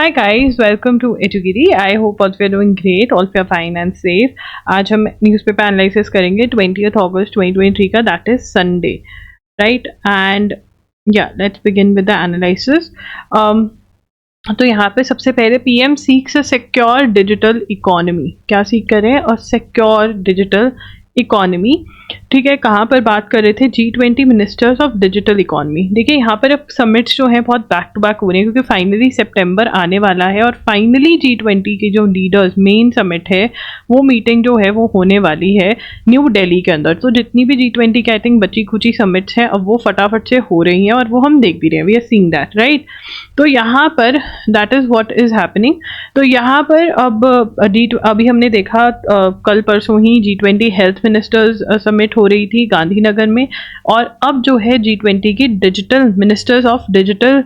Hi guys, welcome to Edugiri. I hope all of you are doing great, all of you are fine and safe. आज हम newspaper analysis करेंगे 20th August 2023 का, that is Sunday, right? And yeah, let's begin with the analysis. तो यहाँ पे सबसे पहले PM seeks a secure digital economy. क्या सीख कर रहे हैं? और सिक्योर डिजिटल इकोनॉमी. ठीक है, कहाँ पर बात कर रहे थे? G20 ministers of digital economy. देखिए यहाँ पर अब समिट्स जो हैं बहुत बैक टू बैक हो रहे हैं क्योंकि फाइनली सितंबर आने वाला है और फाइनली G20 के जो लीडर्स मेन समिट है वो मीटिंग जो है वो होने वाली है न्यू दिल्ली के अंदर. तो जितनी भी G20 की आई थिंक बची खुची समिट्स हैं अब वो फटाफट से हो रही हैं और वो हम देख भी रहे हैं. We are seeing that, right? तो यहाँ पर that is what is happening. तो यहाँ पर अब अभी हमने देखा कल परसों ही G20 हेल्थ मिनिस्टर्स समिट हो रही थी गांधीनगर में, और अब जो है G20 की digital ministers of digital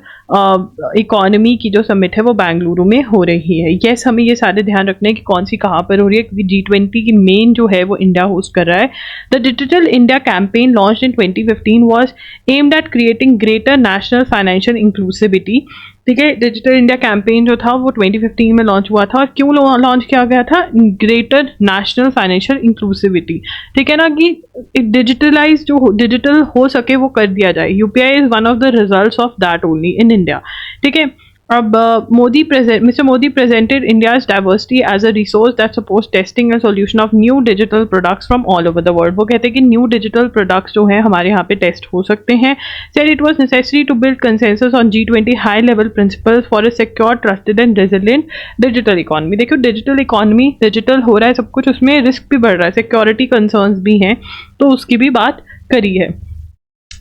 economy की जो समिट है वो बेंगलुरु में हो रही है. यस, हमें ये सारे ध्यान रखना है कि कौन सी कहाँ पर हो रही है क्योंकि G20 की मेन जो है वो इंडिया होस्ट कर रहा है. The digital India campaign launched in 2015 was aimed at creating greater national financial inclusivity. ठीक है, डिजिटल इंडिया कैंपेन जो था वो 2015 में लॉन्च हुआ था. और क्यों लॉन्च किया गया था? Greater national financial inclusivity. ठीक है ना, कि डिजिटलाइज जो डिजिटल हो सके वो कर दिया जाए. UPI is one of the results of that only in India. ठीक है, अब mister Modi presented India's diversity as a resource that supports testing and solution of new digital products from all over the world. वो कहते हैं कि new digital products जो हैं हमारे यहाँ पे टेस्ट हो सकते हैं. Said it was necessary to build consensus on G20 high level principles for a secure, trusted and resilient digital economy. देखो डिजिटल इकोनॉमी डिजिटल हो रहा है सब कुछ, उसमें रिस्क भी बढ़ रहा है, सिक्योरिटी कंसर्न्स भी हैं, तो उसकी भी बात करी है.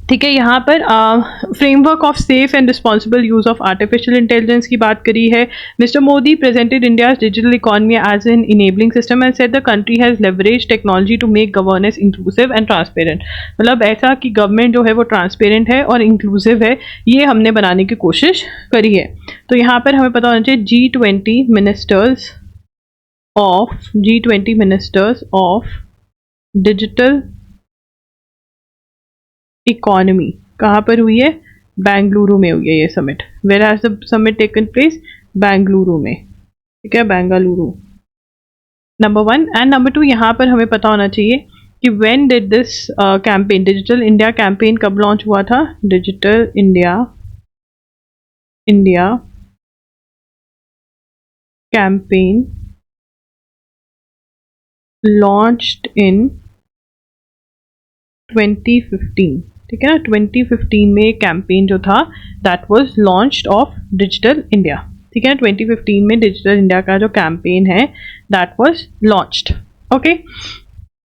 ठीक है, यहाँ पर framework of safe and responsible use of artificial intelligence की बात करी है. Mister Modi presented India's digital economy as an enabling system and said the country has leverage technology to make governance inclusive and transparent. मतलब ऐसा कि government जो है वो ट्रांसपेरेंट है और इंक्लूसिव है, ये हमने बनाने की कोशिश करी है. तो यहाँ पर हमें पता होना चाहिए G20 ministers of digital economy कहाँ पर हुई है? बेंगलुरु में हुई है ये summit. Where has the summit taken place? Bengaluru में. ठीक है, बेंगलुरु नंबर 1. एंड नंबर 2, यहाँ पर हमें पता होना चाहिए कि when did this campaign, digital India campaign कब लॉन्च हुआ था? Digital India campaign launched in 2015. ठीक है ना, 2015 में कैंपेन जो था that was launched of digital India. ठीक है, 2015 में डिजिटल इंडिया का जो कैंपेन है दैट वाज लॉन्च्ड. ओके,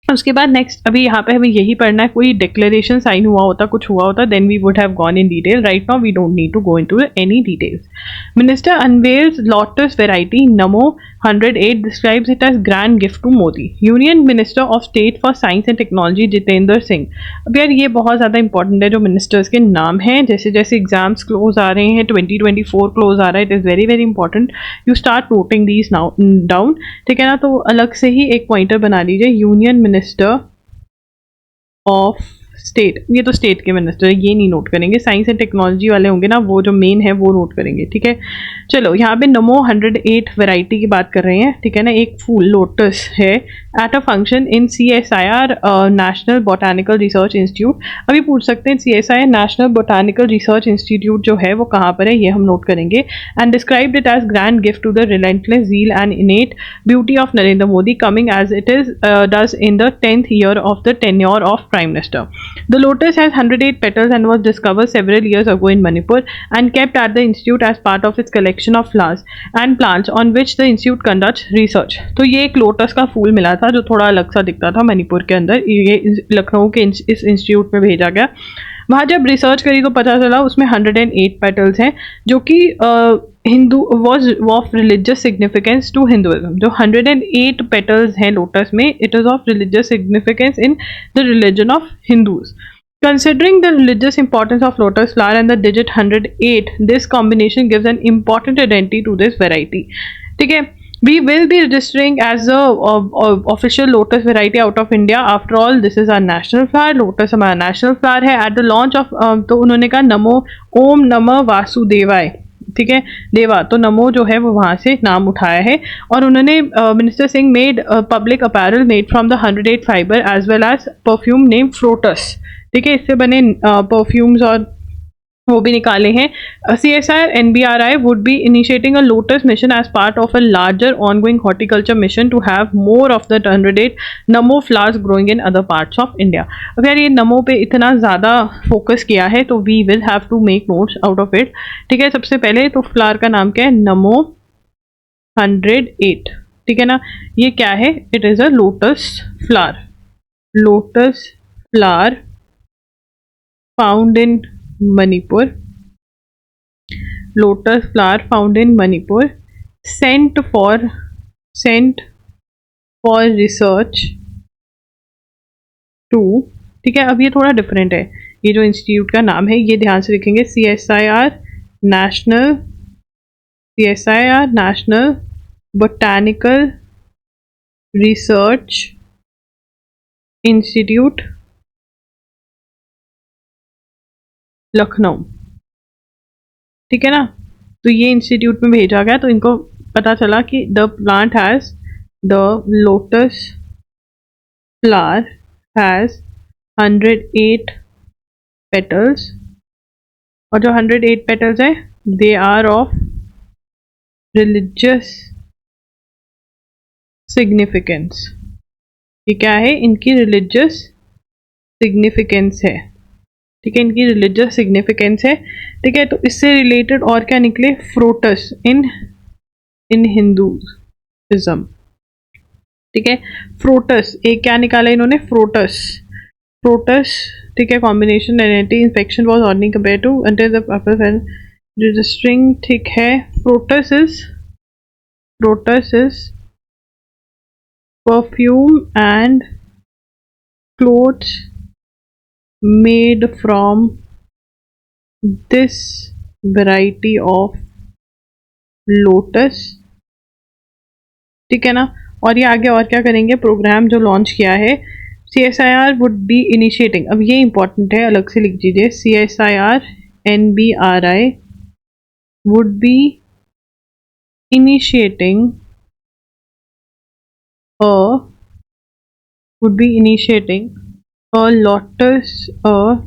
उसके बाद नेक्स्ट अभी यहाँ पे हमें यही पढ़ना है. कोई डिक्लेरेशन साइन हुआ होता, कुछ हुआ होता, then we would have gone in detail. Right now we don't need to go into any details. Minister unveils lotus variety Namo 108 describes it as grand gift to Modi. Union minister of state for science and technology Jitendra Singh. अब यार ये बहुत ज़्यादा important है जो ministers के नाम हैं. जैसे जैसे एग्जाम्स क्लोज आ रहे हैं, 2024 क्लोज आ रहा है, it is very very important you start noting these down. ठीक है ना, तो अलग से ही एक पॉइंटर बना लीजिए, यूनियन मिनिस्टर ऑफ स्टेट. ये तो स्टेट के मिनिस्टर, ये नहीं नोट करेंगे. साइंस एंड टेक्नोलॉजी वाले होंगे ना, वो जो मेन है वो नोट करेंगे. ठीक है, चलो यहाँ पे नमो 108 वैरायटी की बात कर रहे हैं. ठीक है ना, एक फूल लोटस है at a function in CSIR national botanical research institute. अभी पूछ सकते हैं CSIR national botanical research institute जो है वो कहाँ पर है, ये हम नोट करेंगे. And described it as grand gift to the relentless zeal and innate beauty of Narendra Modi coming as it is does in the 10th year of the tenure of Prime Minister. The lotus has 108 petals and was discovered several years ago in Manipur and kept at the institute as part of its collection of flowers and plants on which the institute conducts research. तो ये एक lotus का फूल मिला था जो थोड़ा अलग सा दिखता था मणिपुर के अंदर. ये लखनऊ के इस इंस्टीट्यूट में भेजा गया. वहाँ जब रिसर्च करी तो पता चला उसमें 108 पेटल्स हैं जो कि Hindu was of religious significance to Hinduism. जो 108 पेटल्स हैं लोटस में, it is of religious significance in the religion of Hindus. Considering the religious importance of lotus flower and the digit 108, this combination gives an important identity to this variety. ठीक है, we will be registering as the official lotus variety out of India. After all, this is our national flower. Lotus हमारा national flower है. At the launch of तो उन्होंने कहा नमो ओम नमः वासुदेवाय. ठीक है, देवा, तो नमो जो है वो वहाँ से नाम उठाया है। और उन्होंने minister Singh made public apparel made from the 108 fibre as well as perfume name फ्रोटस, ठीक है, इससे बने परफ्यूम्स और वो भी निकाले हैं। CSI NBRI would be initiating a Lotus mission as part of a larger ongoing horticulture mission to have more of the 108 NaMo flowers growing in other parts of India। अब यार ये नमो पे इतना ज़्यादा फोकस किया है तो we will have to make notes out of it, ठीक है। सबसे पहले तो फ्लावर का नाम क्या है, नमो 108, ठीक है ना। ये क्या है, it is a lotus flower, lotus flower found in Manipur, lotus flower found in Manipur, sent for research to, ठीक है। अब ये थोड़ा डिफरेंट है, ये जो इंस्टीट्यूट का नाम है ये ध्यान से लिखेंगे, CSIR national botanical research institute Lucknow, ठीक है ना। तो ये इंस्टीट्यूट में भेजा गया तो इनको पता चला कि the plant has the lotus flower has 108 petals, और जो 108 पेटल्स है they are of religious significance. ये क्या है, इनकी रिलीजियस सिग्निफिकेंस है, ठीक है, इनकी रिलीजियस सिग्निफिकेंस है, ठीक है। तो इससे रिलेटेड और क्या निकले, फ्रोटस इन हिंदुइज्म, ठीक है। फ्रोटस एक क्या निकाला इन्होंने, फ्रोटस, ठीक है, combination anti infection was ordinary compare to until the registering, ठीक है। फ्रोटस is perfume and clothes made from this variety of lotus, ठीक है ना। और ये आगे और क्या करेंगे, प्रोग्राम जो लॉन्च किया है, CSIR would be initiating, अब ये इंपॉर्टेंट है, अलग से लिख दीजिए, CSIR NBRI would be initiating a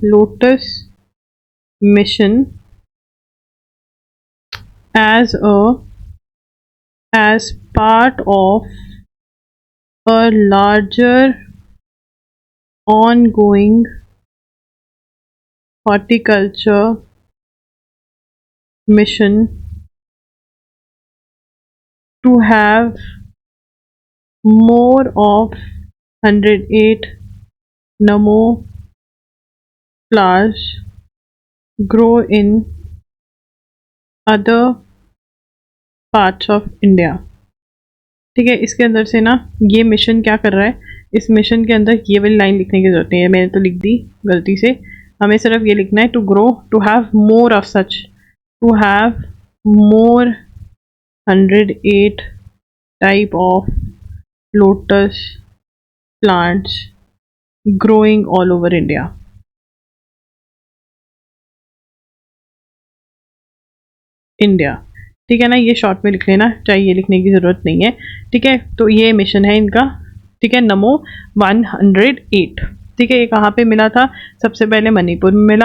lotus mission as part of a larger ongoing horticulture mission to have more of 108 Namo flowers grow in other parts of India, ठीक है। इसके अंदर से ना ये मिशन क्या कर रहा है, इस मिशन के अंदर ये वाली लाइन लिखने की जरूरत नहीं है, मैंने तो लिख दी गलती से, हमें सिर्फ ये लिखना है, to grow, to have more of such, to have more 108 type of lotus plants growing all over India, ठीक है ना। ये शॉर्ट में लिख लेना, चाहे ये लिखने की ज़रूरत नहीं है, ठीक है। तो ये मिशन है इनका, ठीक है, नमो 108, ठीक है। ये कहाँ पे मिला था, सबसे पहले मणिपुर में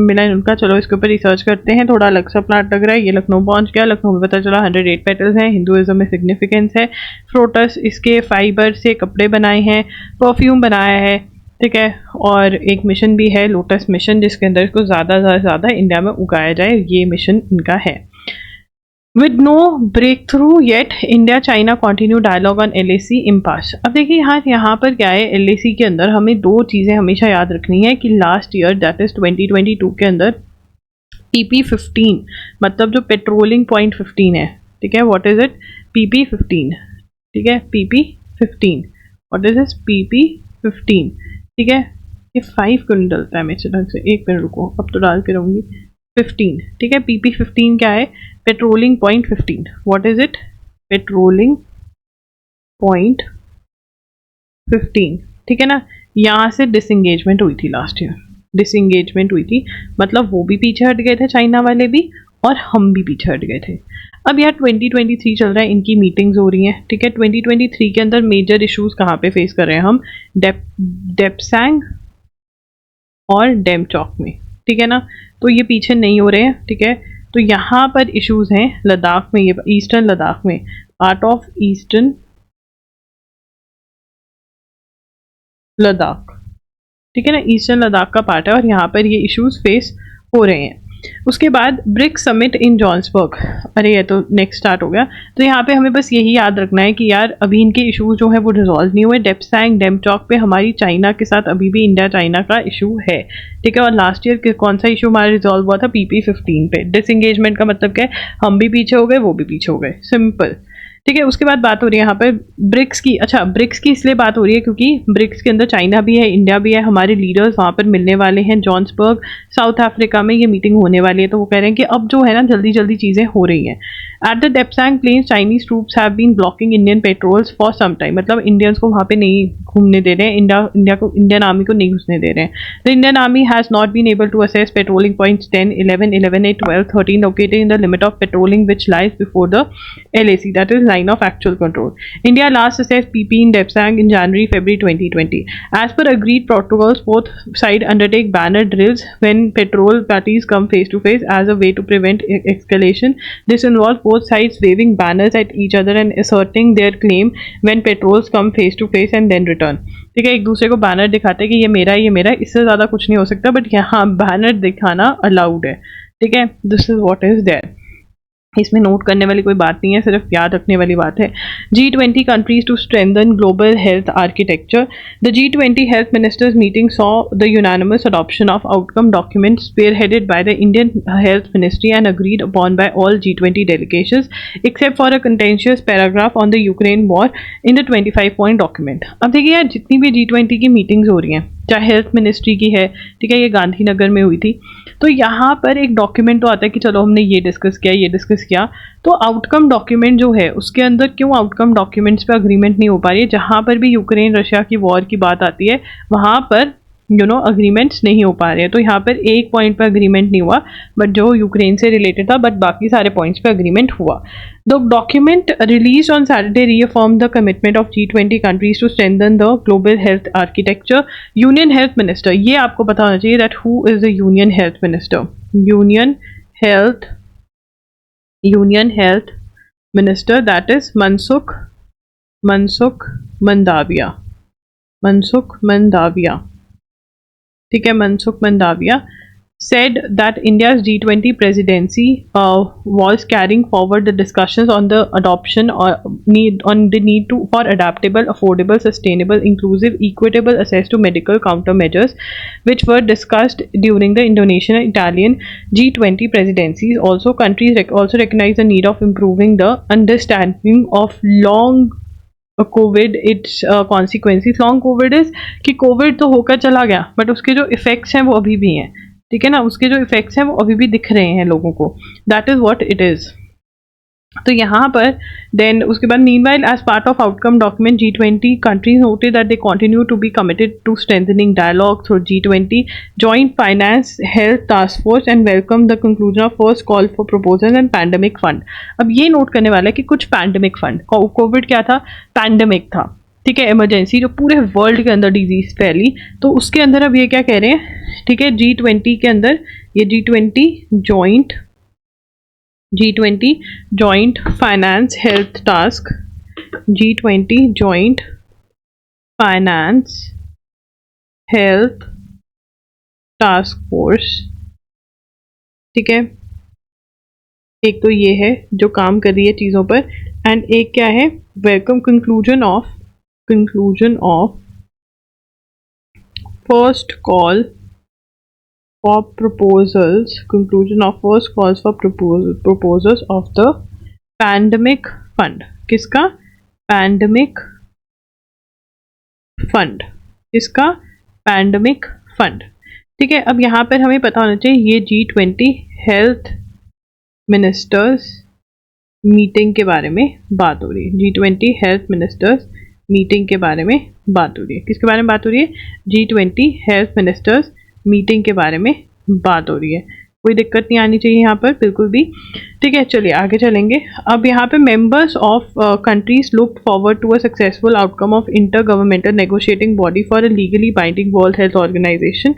मिला इनका। चलो इसके ऊपर रिसर्च करते हैं, थोड़ा अलग सा प्लांट लग रहा है। ये लखनऊ पहुँच गया, लखनऊ में पता चला 108 पेटल्स हैं, हिंदुइज्म में सिग्निफिकेंस है। फ्रोटस, इसके फाइबर से कपड़े बनाए हैं, परफ्यूम बनाया है, ठीक है। और एक मिशन भी है, लोटस मिशन, जिसके अंदर इसको ज़्यादा से ज़्यादा इंडिया में उगाया जाए, ये मिशन इनका है। With no breakthrough yet, India China continue dialogue on LAC impasse. अब देखिए यहाँ पर क्या है, LAC के अंदर हमें दो चीज़ें हमेशा याद रखनी है कि लास्ट ईयर दैट इज़ 2022 के अंदर PP15, मतलब जो पेट्रोलिंग पॉइंट 15 है, ठीक है, व्हाट इज़ इट, PP15, ठीक है, PP15, what is is PP15, ठीक है। ये 5 क्यों नहीं डलता है मेरे ढंग से, एक मिनट रुको, अब तो डाल के रहूँगी। 15, ठीक है, PP15 क्या है, patrolling point 15, what is it, patrolling point 15, ठीक है ना। यहाँ से डिसंगेजमेंट हुई थी लास्ट ईयर, डिसंगेजमेंट हुई थी, मतलब वो भी पीछे हट गए थे चाइना वाले भी, और हम भी पीछे हट गए थे। अब यार 2023 चल रहा है, इनकी मीटिंग्स हो रही हैं, ठीक है। 2023 के अंदर मेजर इश्यूज कहाँ पे फेस कर रहे हैं हम, डेप्सैंग और डेमचौक में, ठीक है ना। तो ये पीछे नहीं हो रहे हैं, ठीक है। तो यहाँ पर इश्यूज हैं लद्दाख में, ये ईस्टर्न लद्दाख में, पार्ट ऑफ ईस्टर्न लद्दाख, ठीक है ना, ईस्टर्न लद्दाख का पार्ट है और यहाँ पर ये इश्यूज फेस हो रहे हैं। उसके बाद ब्रिक्स समिट इन जॉन्सबर्ग, अरे ये तो नेक्स्ट स्टार्ट हो गया। तो यहाँ पे हमें बस यही याद रखना है कि यार अभी इनके इश्यूज जो है वो रिजॉल्व नहीं हुए। डेप्सैंग डेमचौक पे हमारी चाइना के साथ अभी भी इंडिया चाइना का इशू है, ठीक है। और लास्ट ईयर कौन सा इशू हमारा रिजॉल्व हुआ था, PP15 पे। डिसएंगेजमेंट का मतलब क्या है, हम भी पीछे हो गए, वो भी पीछे हो गए, सिंपल, ठीक है। उसके बाद बात हो रही है यहाँ पर ब्रिक्स की। अच्छा, ब्रिक्स की इसलिए बात हो रही है क्योंकि ब्रिक्स के अंदर चाइना भी है, इंडिया भी है, हमारे लीडर्स वहाँ पर मिलने वाले हैं जॉन्सबर्ग, साउथ अफ्रीका में ये मीटिंग होने वाली है। तो वो कह रहे हैं कि अब जो है ना जल्दी जल्दी चीज़ें हो रही हैं। At the Depsang plains Chinese troops have been blocking Indian patrols for some time, मतलब इंडियंस को वहाँ पे नहीं घूमने दे रहे हैं, इंडियन आर्मी को नहीं घुसने दे रहे हैं। The Indian army has not been able to access patrolling points 10, 11, 11, 8, 12, 13 located in the limit of patrolling which lies before the LAC, that is line of actual control. India last assessed PP in Depsang in January-February 2020. As per agreed protocols, both sides undertake banner drills when patrol parties come face to face as a way to prevent escalation. This involves both sides waving banners at each other and asserting their claim when patrols come face to face and then return. ठीक है, एक दूसरे को banner दिखाते हैं कि ये मेरा है, ये मेरा है, इससे ज़्यादा कुछ नहीं हो सकता, बट यहाँ बैनर दिखाना अलाउड है, ठीक है। This is what is there, इसमें नोट करने वाली कोई बात नहीं है, सिर्फ याद रखने वाली बात है। G20 countries to strengthen global health architecture. The G20 health ministers meeting saw the unanimous adoption of outcome documents spearheaded by the Indian Health Ministry and agreed upon by all G20 delegations except for a contentious paragraph on the Ukraine war in the 25-point document. अब देखिए यार, जितनी भी G20 की meetings हो रही हैं, चाहे हेल्थ मिनिस्ट्री की है, ठीक है, ये गांधीनगर में हुई थी, तो यहाँ पर एक डॉक्यूमेंट तो आता है कि चलो हमने ये डिस्कस किया, ये डिस्कस किया। तो आउटकम डॉक्यूमेंट जो है उसके अंदर क्यों आउटकम डॉक्यूमेंट्स पे अग्रीमेंट नहीं हो पा रही है, जहाँ पर भी यूक्रेन रशिया की वॉर की बात आती है वहाँ पर अग्रीमेंट्स नहीं हो पा रहे हैं। तो यहाँ पर एक पॉइंट पे अग्रीमेंट नहीं हुआ, बट जो यूक्रेन से रिलेटेड था, बट बाकी सारे पॉइंट्स पे अग्रीमेंट हुआ। The document release on Saturday reaffirm the commitment of G20 countries to strengthen the global health architecture. Union health minister, ये आपको पता होना चाहिए that who is the union health minister. Union health minister, that is Mansukh Mandaviya, ठीक है, Mansukh Mandaviya said that India's G20 presidency was carrying forward the discussions on the adoption or need for adaptable, affordable, sustainable, inclusive, equitable access to medical countermeasures, which were discussed during the Indonesian and Italian G20 presidencies. Also, countries also recognize the need of improving the understanding of long Covid it's consequences. Long Covid is कि Covid तो होकर चला गया, but उसके जो effects हैं वो अभी भी हैं, ठीक है ना, उसके जो इफेक्ट्स हैं वो अभी भी दिख रहे हैं लोगों को, that is what it is. तो यहाँ पर देन उसके बाद meanwhile as part of outcome document G20 countries noted that they continue to be committed to strengthening dialogue through G20 joint finance health task force and welcome the conclusion of first call for proposals and pandemic fund। अब ये note करने वाला है कि कुछ pandemic fund, Covid क्या था, pandemic था, ठीक है, इमरजेंसी जो पूरे वर्ल्ड के अंदर डिजीज फैली, तो उसके अंदर अब ये क्या कह रहे हैं, ठीक है, G20 के अंदर ये G20 joint finance health task, G20 joint finance health task force, ठीक है, एक तो ये है जो काम कर रही है चीज़ों पर, एंड एक क्या है, welcome conclusion of first call for proposals, conclusion of first calls for proposals of the pandemic fund। किसका, पैंडमिक फंड, किसका, पैंडमिक फंड, ठीक है। अब यहाँ पर हमें पता होना चाहिए ये G20 हेल्थ मिनिस्टर्स मीटिंग के बारे में बात हो रही है, G20 हेल्थ मिनिस्टर्स मीटिंग के बारे में बात हो रही है, किसके बारे में बात हो रही है, G20 हेल्थ मिनिस्टर्स मीटिंग के बारे में बात हो रही है। कोई दिक्कत नहीं आनी चाहिए यहाँ पर बिल्कुल भी। ठीक है, चलिए आगे चलेंगे। अब यहाँ पे members of countries look forward to a successful outcome of intergovernmental negotiating body for a legally binding world health organisation.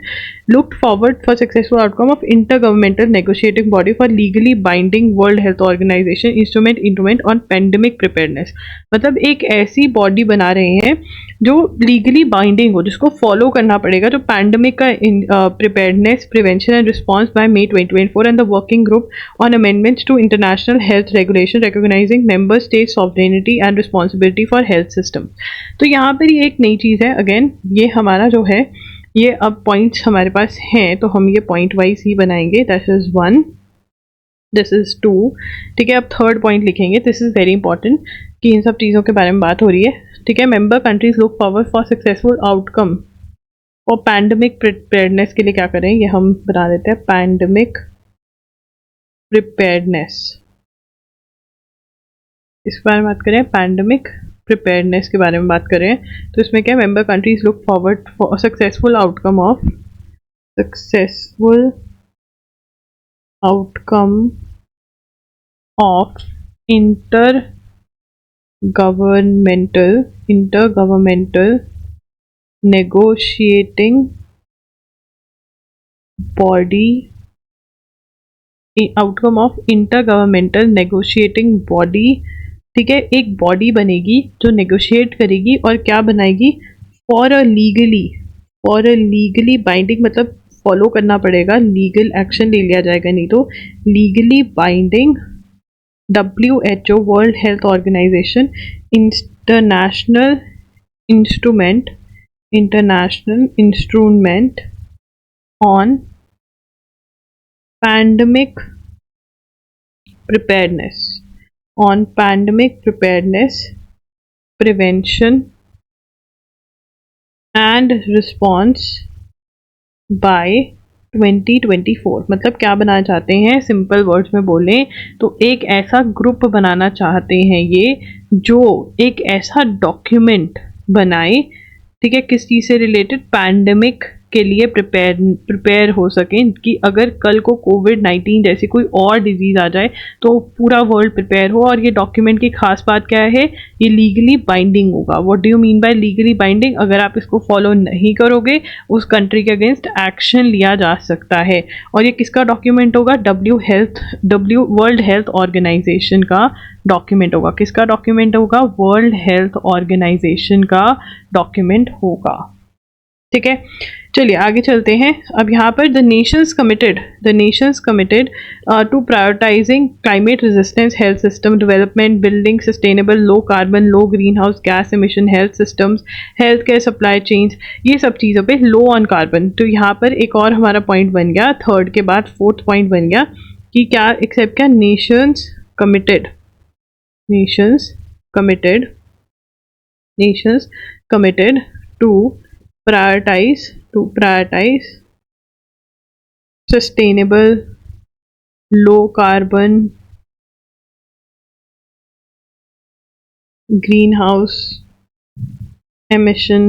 Looked forward for successful outcome of intergovernmental negotiating body for legally binding world health organisation instrument on pandemic preparedness. मतलब एक ऐसी body बना रहे हैं जो legally binding हो, जिसको follow करना पड़ेगा, जो पैंडमिक का preparedness prevention and response by May 2024 and the working group on amendments to international health regulation recognising member state sovereignty and responsibility for health system. तो यहाँ पर ये एक नई चीज़ है। अगेन ये हमारा जो है, ये अब पॉइंट्स हमारे पास हैं तो हम ये पॉइंट वाइज ही बनाएंगे। This is 1, this is 2। ठीक है, अब थर्ड पॉइंट लिखेंगे। दिस इज वेरी इंपॉर्टेंट कि इन सब चीज़ों के बारे में बात हो रही है। ठीक है, member countries look forward for successful outcome और पैंडमिक प्रिपेयरनेस के लिए क्या करें, ये हम बना देते हैं पैंडमिक प्रिपेयरनेस। इस बारे में बात करें, पैंडमिक प्रिपेयरनेस के बारे में बात करें तो इसमें क्या, member countries look forward for successful outcome of intergovernmental negotiating body, outcome of intergovernmental negotiating body. ठीक है, एक बॉडी बनेगी जो नेगोशिएट करेगी और क्या बनाएगी, फॉर अ लीगली बाइंडिंग, मतलब फॉलो करना पड़ेगा, लीगल एक्शन ले लिया जाएगा नहीं तो, legally binding WHO world health organisation international instrument on pandemic preparedness prevention and response by 2024। मतलब क्या बनाना चाहते हैं, सिंपल वर्ड्स में बोलें तो एक ऐसा ग्रुप बनाना चाहते हैं ये, जो एक ऐसा डॉक्यूमेंट बनाए, ठीक है, किस चीज़ से रिलेटेड, पैंडमिक के लिए प्रिपेयर हो सकें कि अगर कल को कोविड-19 जैसी कोई और डिजीज़ आ जाए तो पूरा वर्ल्ड प्रिपेयर हो। और ये डॉक्यूमेंट की खास बात क्या है, ये लीगली बाइंडिंग होगा। What do you mean by legally binding, अगर आप इसको फॉलो नहीं करोगे उस कंट्री के अगेंस्ट एक्शन लिया जा सकता है। और ये किसका डॉक्यूमेंट होगा, वर्ल्ड हेल्थ ऑर्गेनाइजेशन का डॉक्यूमेंट होगा। किसका डॉक्यूमेंट होगा, वर्ल्ड हेल्थ ऑर्गेनाइजेशन का डॉक्यूमेंट होगा। ठीक है, चलिए आगे चलते हैं। अब यहाँ पर the nations committed to prioritising climate resistance health system development, building sustainable low carbon low greenhouse gas emission health systems, health care supply chains, ये सब चीज़ों पे लो ऑन कार्बन। तो यहाँ पर एक और हमारा पॉइंट बन गया, थर्ड के बाद फोर्थ पॉइंट बन गया कि क्या एक्सेप्ट क्या, nations committed to prioritize sustainable low carbon greenhouse emission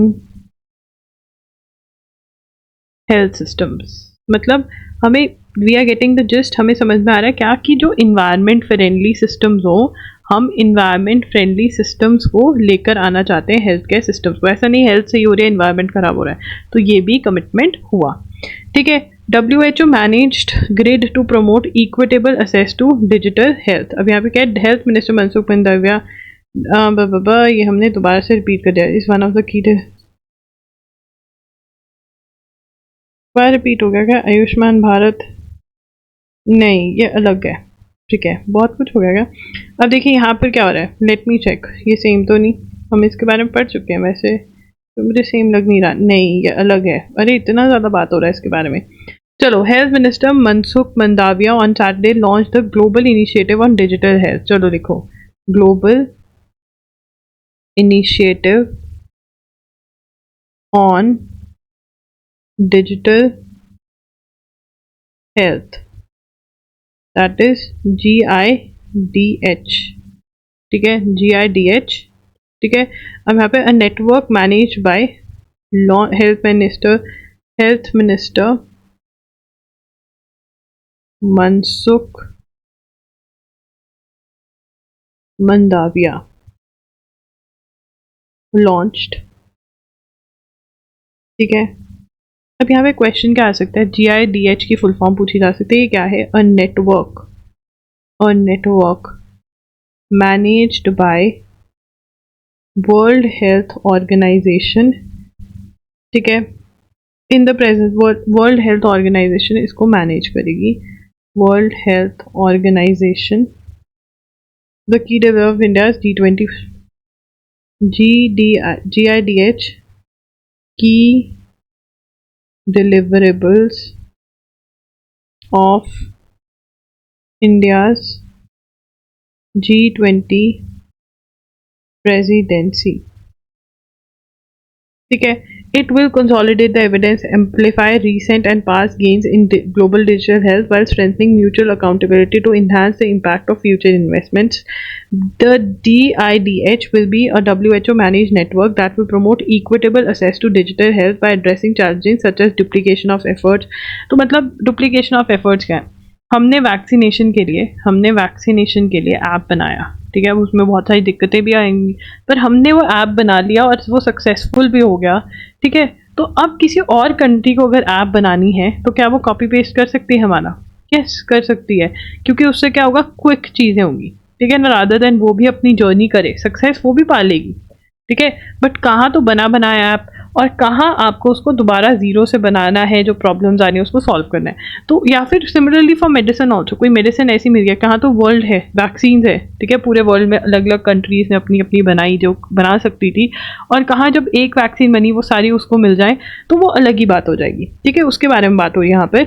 health systems। मतलब हमें we are getting the gist, हमें समझ में आ रहा है क्या कि जो इन्वायरमेंट फ्रेंडली सिस्टम्स हो, हम इन्वायरमेंट फ्रेंडली सिस्टम्स को लेकर आना चाहते हैं हेल्थ केयर सिस्टम्स को। ऐसा नहीं हेल्थ सही हो रही है इन्वायरमेंट खराब हो रहा है, तो ये भी कमिटमेंट हुआ। ठीक है, WHO managed grid to promote equitable access to digital health. अब यहाँ पे क्या है, हेल्थ मिनिस्टर मनसुख मंडाविया, ये हमने दोबारा से रिपीट कर दिया, इस वन ऑफ द की बार रिपीट हो गया क्या, आयुष्मान भारत, नहीं ये अलग है। ठीक है, बहुत कुछ हो गया क्या। अब देखिए यहाँ पर क्या हो रहा है, लेट मी चेक, ये सेम तो नहीं, हम इसके बारे में पढ़ चुके हैं वैसे, तो मुझे सेम लग नहीं रहा, नहीं ये अलग है। अरे इतना ज़्यादा बात हो रहा है इसके बारे में। चलो, health minister Mansukh Mandaviya on Saturday launch the global initiative on digital health. चलो लिखो, global initiative on digital health, that is GIDH। ठीक है, GIDH। ठीक है, अब यहाँ पे a network manage by health minister Mansukh Mandaviya launched. ठीक है, अब यहाँ पे क्वेश्चन क्या आ सकता है, GIDH की फुल फॉर्म पूछी जा सकती है। ये क्या है, a network managed by world health organisation. ठीक है, in the present world health organisation इसको मैनेज करेगी। World health organisation, the key develop of India G20 GIDH की deliverables of India's G20 presidency। ठीक है, it will consolidate the evidence, amplify recent and past gains in global digital health while strengthening mutual accountability to enhance the impact of future investments. The DIDH will be a WHO managed network that will promote equitable access to digital health by addressing challenges such as duplication of efforts। तो मतलब duplication of efforts क्या है, हमने vaccination के लिए app बनाया, ठीक है, अब उसमें बहुत सारी दिक्कतें भी आएंगी, पर हमने वो ऐप बना लिया और वो सक्सेसफुल भी हो गया। ठीक है, तो अब किसी और कंट्री को अगर ऐप बनानी है तो क्या वो कॉपी पेस्ट कर सकती है हमारा? यस, कर सकती है, क्योंकि उससे क्या होगा, क्विक चीज़ें होंगी। ठीक है ना, रादर देन वो भी अपनी जर्नी करे, सक्सेस वो भी पा लेगी। ठीक है, बट कहाँ तो बना बनाया ऐप, और कहाँ आपको उसको दोबारा ज़ीरो से बनाना है, जो प्रॉब्लम्स आ रही है उसको सॉल्व करना है। तो या फिर सिमिलरली फॉर मेडिसिन ऑल्सो, कोई मेडिसिन ऐसी मिल गया, कहाँ तो वर्ल्ड है, वैक्सीन है, ठीक है, पूरे वर्ल्ड में अलग अलग कंट्रीज़ ने अपनी अपनी बनाई जो बना सकती थी, और कहाँ जब एक वैक्सीन बनी वो सारी उसको मिल जाए तो वो अलग ही बात हो जाएगी। ठीक है, उसके बारे में बात हो रही है यहाँ पर।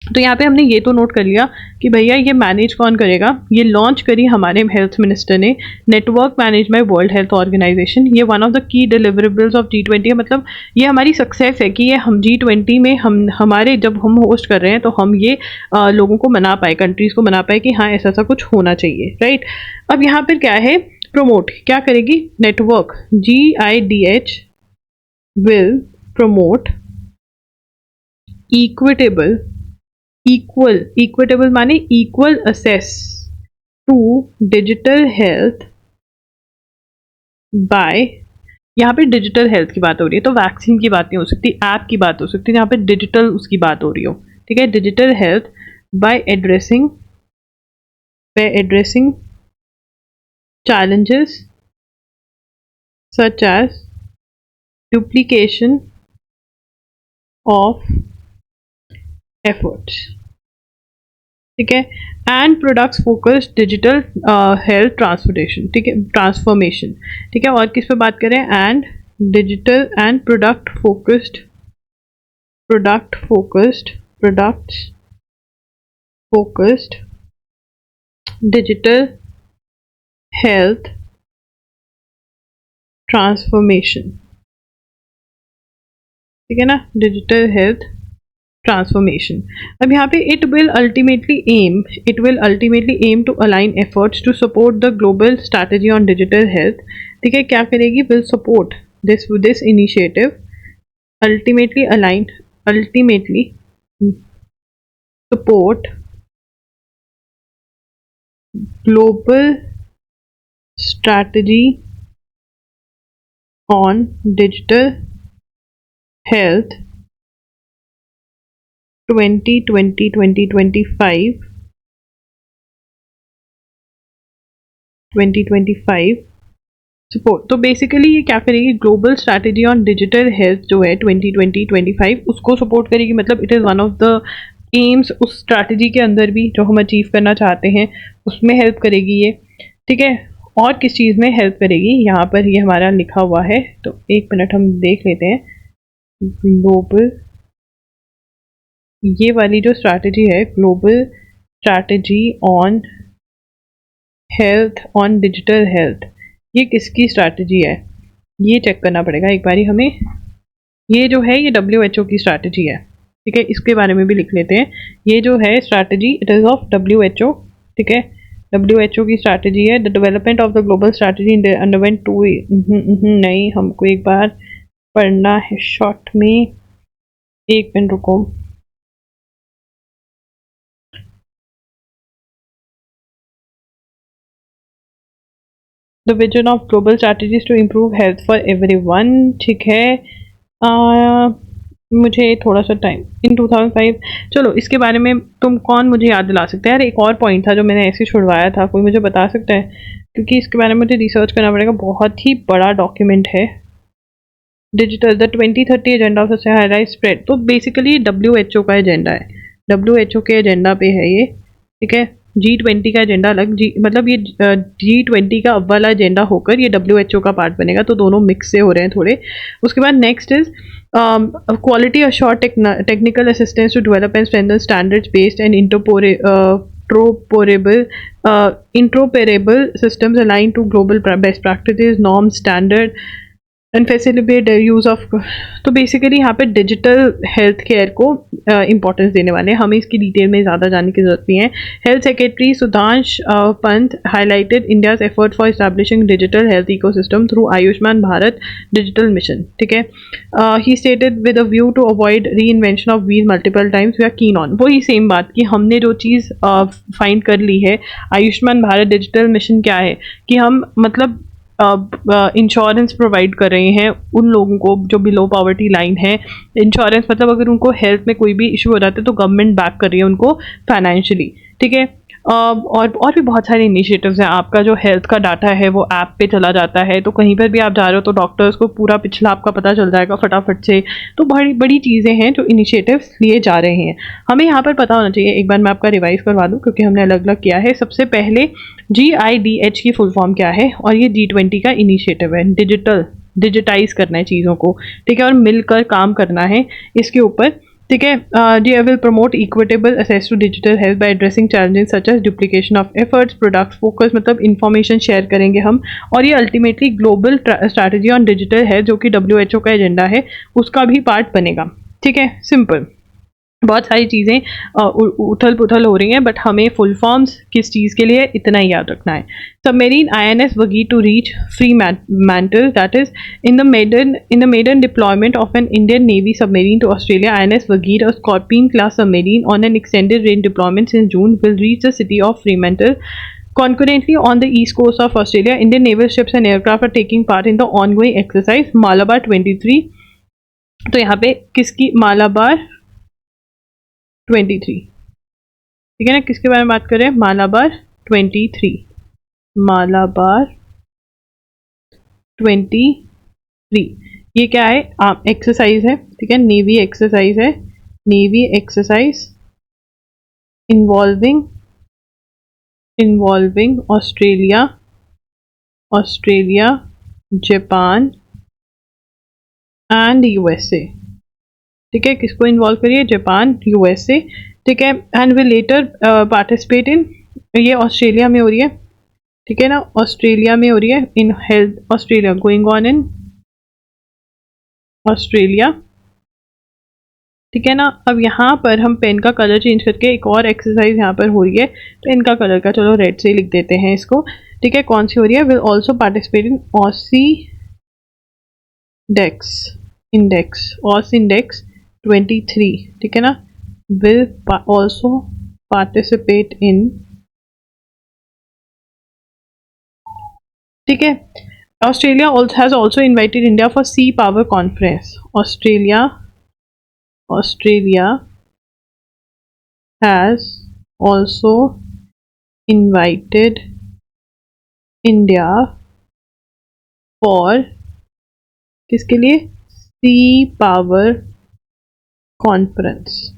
तो यहाँ पे हमने ये तो नोट कर लिया कि भैया ये मैनेज कौन करेगा, ये लॉन्च करी हमारे हेल्थ मिनिस्टर ने, network manage by world health organization. ये one of the key deliverables of G20 है, मतलब ये हमारी सक्सेस है कि ये हम G20 में हमारे जब हम होस्ट कर रहे हैं तो हम ये लोगों को मना पाए, कंट्रीज़ को मना पाए कि हाँ ऐसा ऐसा कुछ होना चाहिए, राइट। अब यहाँ पर क्या है, प्रमोट क्या करेगी, network GIDH will promote equitable माने equal access to digital health by, यहाँ पे डिजिटल हेल्थ की बात हो रही है तो वैक्सीन की बात नहीं हो सकती, ऐप की बात हो सकती है, यहाँ पे डिजिटल उसकी बात हो रही हो। ठीक है, digital health by addressing challenges such as duplication of efforts। ठीक है, and products focused digital health transportation, ठीक है, ट्रांसफॉर्मेशन। ठीक है, और किस पे बात करें, and digital and products focused digital health transformation. ठीक है ना, डिजिटल हेल्थ ट्रांसफॉर्मेशन। अब यहाँ पे it will ultimately aim to align efforts to support the global strategy on digital health. ठीक है, क्या करेगी, will support this initiative, ultimately support global strategy on digital health 2025 support. तो बेसिकली ये क्या करेगी, global strategy on digital health जो है 2020-25 उसको सपोर्ट करेगी, मतलब it is one of the AIIMS उस स्ट्रैटेजी के अंदर भी जो हम अचीव करना चाहते हैं उसमें हेल्प करेगी ये। ठीक है, और किस चीज़ में हेल्प करेगी, यहाँ पर ये हमारा लिखा हुआ है, तो एक मिनट हम देख लेते हैं। ग्लोबल, ये वाली जो स्ट्रैटेजी है, global strategy on health, on digital health, ये किसकी स्ट्रैटेजी है, ये चेक करना पड़ेगा एक बारी हमें। ये जो है ये WHO की स्ट्रैटेजी है। ठीक है, इसके बारे में भी लिख लेते हैं। ये जो है strategy, it is of WHO। ठीक है, WHO की स्ट्रैटेजी है। The development of the global strategy underwent to, नहीं, हमको एक बार पढ़ना है शॉर्ट में, एक मिनट रुको। The vision of global strategies to improve health for everyone, ठीक है। मुझे थोड़ा सा टाइम, इन 2005, चलो इसके बारे में तुम कौन मुझे याद दिला सकते हैं यार? एक और पॉइंट था जो मैंने ऐसे छुड़वाया था, कोई मुझे बता सकता है? क्योंकि इसके बारे में मुझे रिसर्च करना पड़ेगा, बहुत ही बड़ा डॉक्यूमेंट है। Digital the 2030 agenda of Sahara spread, तो बेसिकली WHO का एजेंडा है, WHO के एजेंडा पे है ये, ठीक है। G20 का एजेंडा अलग, मतलब ये G20 का अब वाला एजेंडा होकर ये WHO का पार्ट बनेगा, तो दोनों मिक्स से हो रहे हैं थोड़े। उसके बाद next is quality assured technical assistance to develop and strengthen standards based and interoperable systems aligned to global best practices, norms, standard and facilitate use of. तो बेसिकली यहाँ पे डिजिटल हेल्थ केयर को इम्पोर्टेंस देने वाले हैं, हमें इसकी detail में ज़्यादा जानने की जरूरत नहीं है। Health secretary Sudhansh Pant highlighted India's effort for establishing digital health ecosystem through Ayushman Bharat digital mission, ठीक है। He stated with a view to avoid reinvention of wheel multiple times we are keen on, वही सेम बात कि हमने जो चीज़ find कर ली है Ayushman Bharat digital mission क्या है कि हम मतलब इंश्योरेंस प्रोवाइड कर रहे हैं उन लोगों को जो बिलो पॉवर्टी लाइन है। इंश्योरेंस मतलब अगर उनको हेल्थ में कोई भी इशू हो जाता है तो गवर्नमेंट बैक कर रही है उनको फाइनेंशियली, ठीक है। और भी बहुत सारे इनिशिएटिव्स हैं। आपका जो हेल्थ का डाटा है वो ऐप पे चला जाता है, तो कहीं पर भी आप जा रहे हो तो डॉक्टर्स को पूरा पिछला आपका पता चल जाएगा फटाफट से। तो बड़ी बड़ी चीज़ें हैं जो इनिशिएटिव्स लिए जा रहे हैं, हमें यहाँ पर पता होना चाहिए। एक बार मैं आपका रिवाइज करवा दूँ क्योंकि हमने अलग अलग किया है। सबसे पहले GIDH की फुल फॉर्म क्या है, और ये G20 का इनिशिएटिव है, डिजिटाइज करना है चीज़ों को, ठीक है, और मिलकर काम करना है इसके ऊपर, ठीक है। DI will promote equitable access to digital health by addressing challenges such as duplication of efforts, product focus, मतलब इंफॉर्मेशन शेयर करेंगे हम, और ये ultimately global strategy on digital health जो कि WHO का एजेंडा है उसका भी पार्ट बनेगा, ठीक है। सिंपल, बहुत सारी चीज़ें उथल पुथल हो रही हैं, बट हमें फुल फॉर्म्स किस चीज़ के लिए इतना ही याद रखना है। सबमेरीन INS वगी to reach Fremantle, that is in the maiden deployment of an Indian navy submarine to Australia, INS Vagir, a scorpion class submarine on an extended range deployment since June, will reach the city of Fremantle concurrently on the east coast of Australia. Indian naval ships and aircraft are taking part in the ongoing exercise Malabar 23। तो यहाँ पे किसकी, मालाबार 23, ठीक है ना। किसके बारे में बात करें, मालाबार 23, मालाबार 23। ये क्या है, एक्सरसाइज है, ठीक है, नेवी एक्सरसाइज है, navy exercise involving Australia, Japan and USA, ठीक है। किसको इन्वॉल्व करिए, जापान, USA, ठीक है। And will later participate in, ये ऑस्ट्रेलिया में हो रही है, ठीक है ना, ऑस्ट्रेलिया में हो रही है, in health Australia, going on in Australia, ठीक है ना। अब यहाँ पर हम पेन का कलर चेंज करके एक और एक्सरसाइज यहाँ पर हो रही है, तो इनका कलर का चलो रेड से ही लिख देते हैं इसको, ठीक है। कौन सी हो रही है, will also participate in AUSINDEX 23, ठीक है ना, विल ऑल्सो पार्टिसिपेट इन, ठीक है। Australia has also invited India for sea power conference, Australia has also invited India for, किसके लिए, sea power conference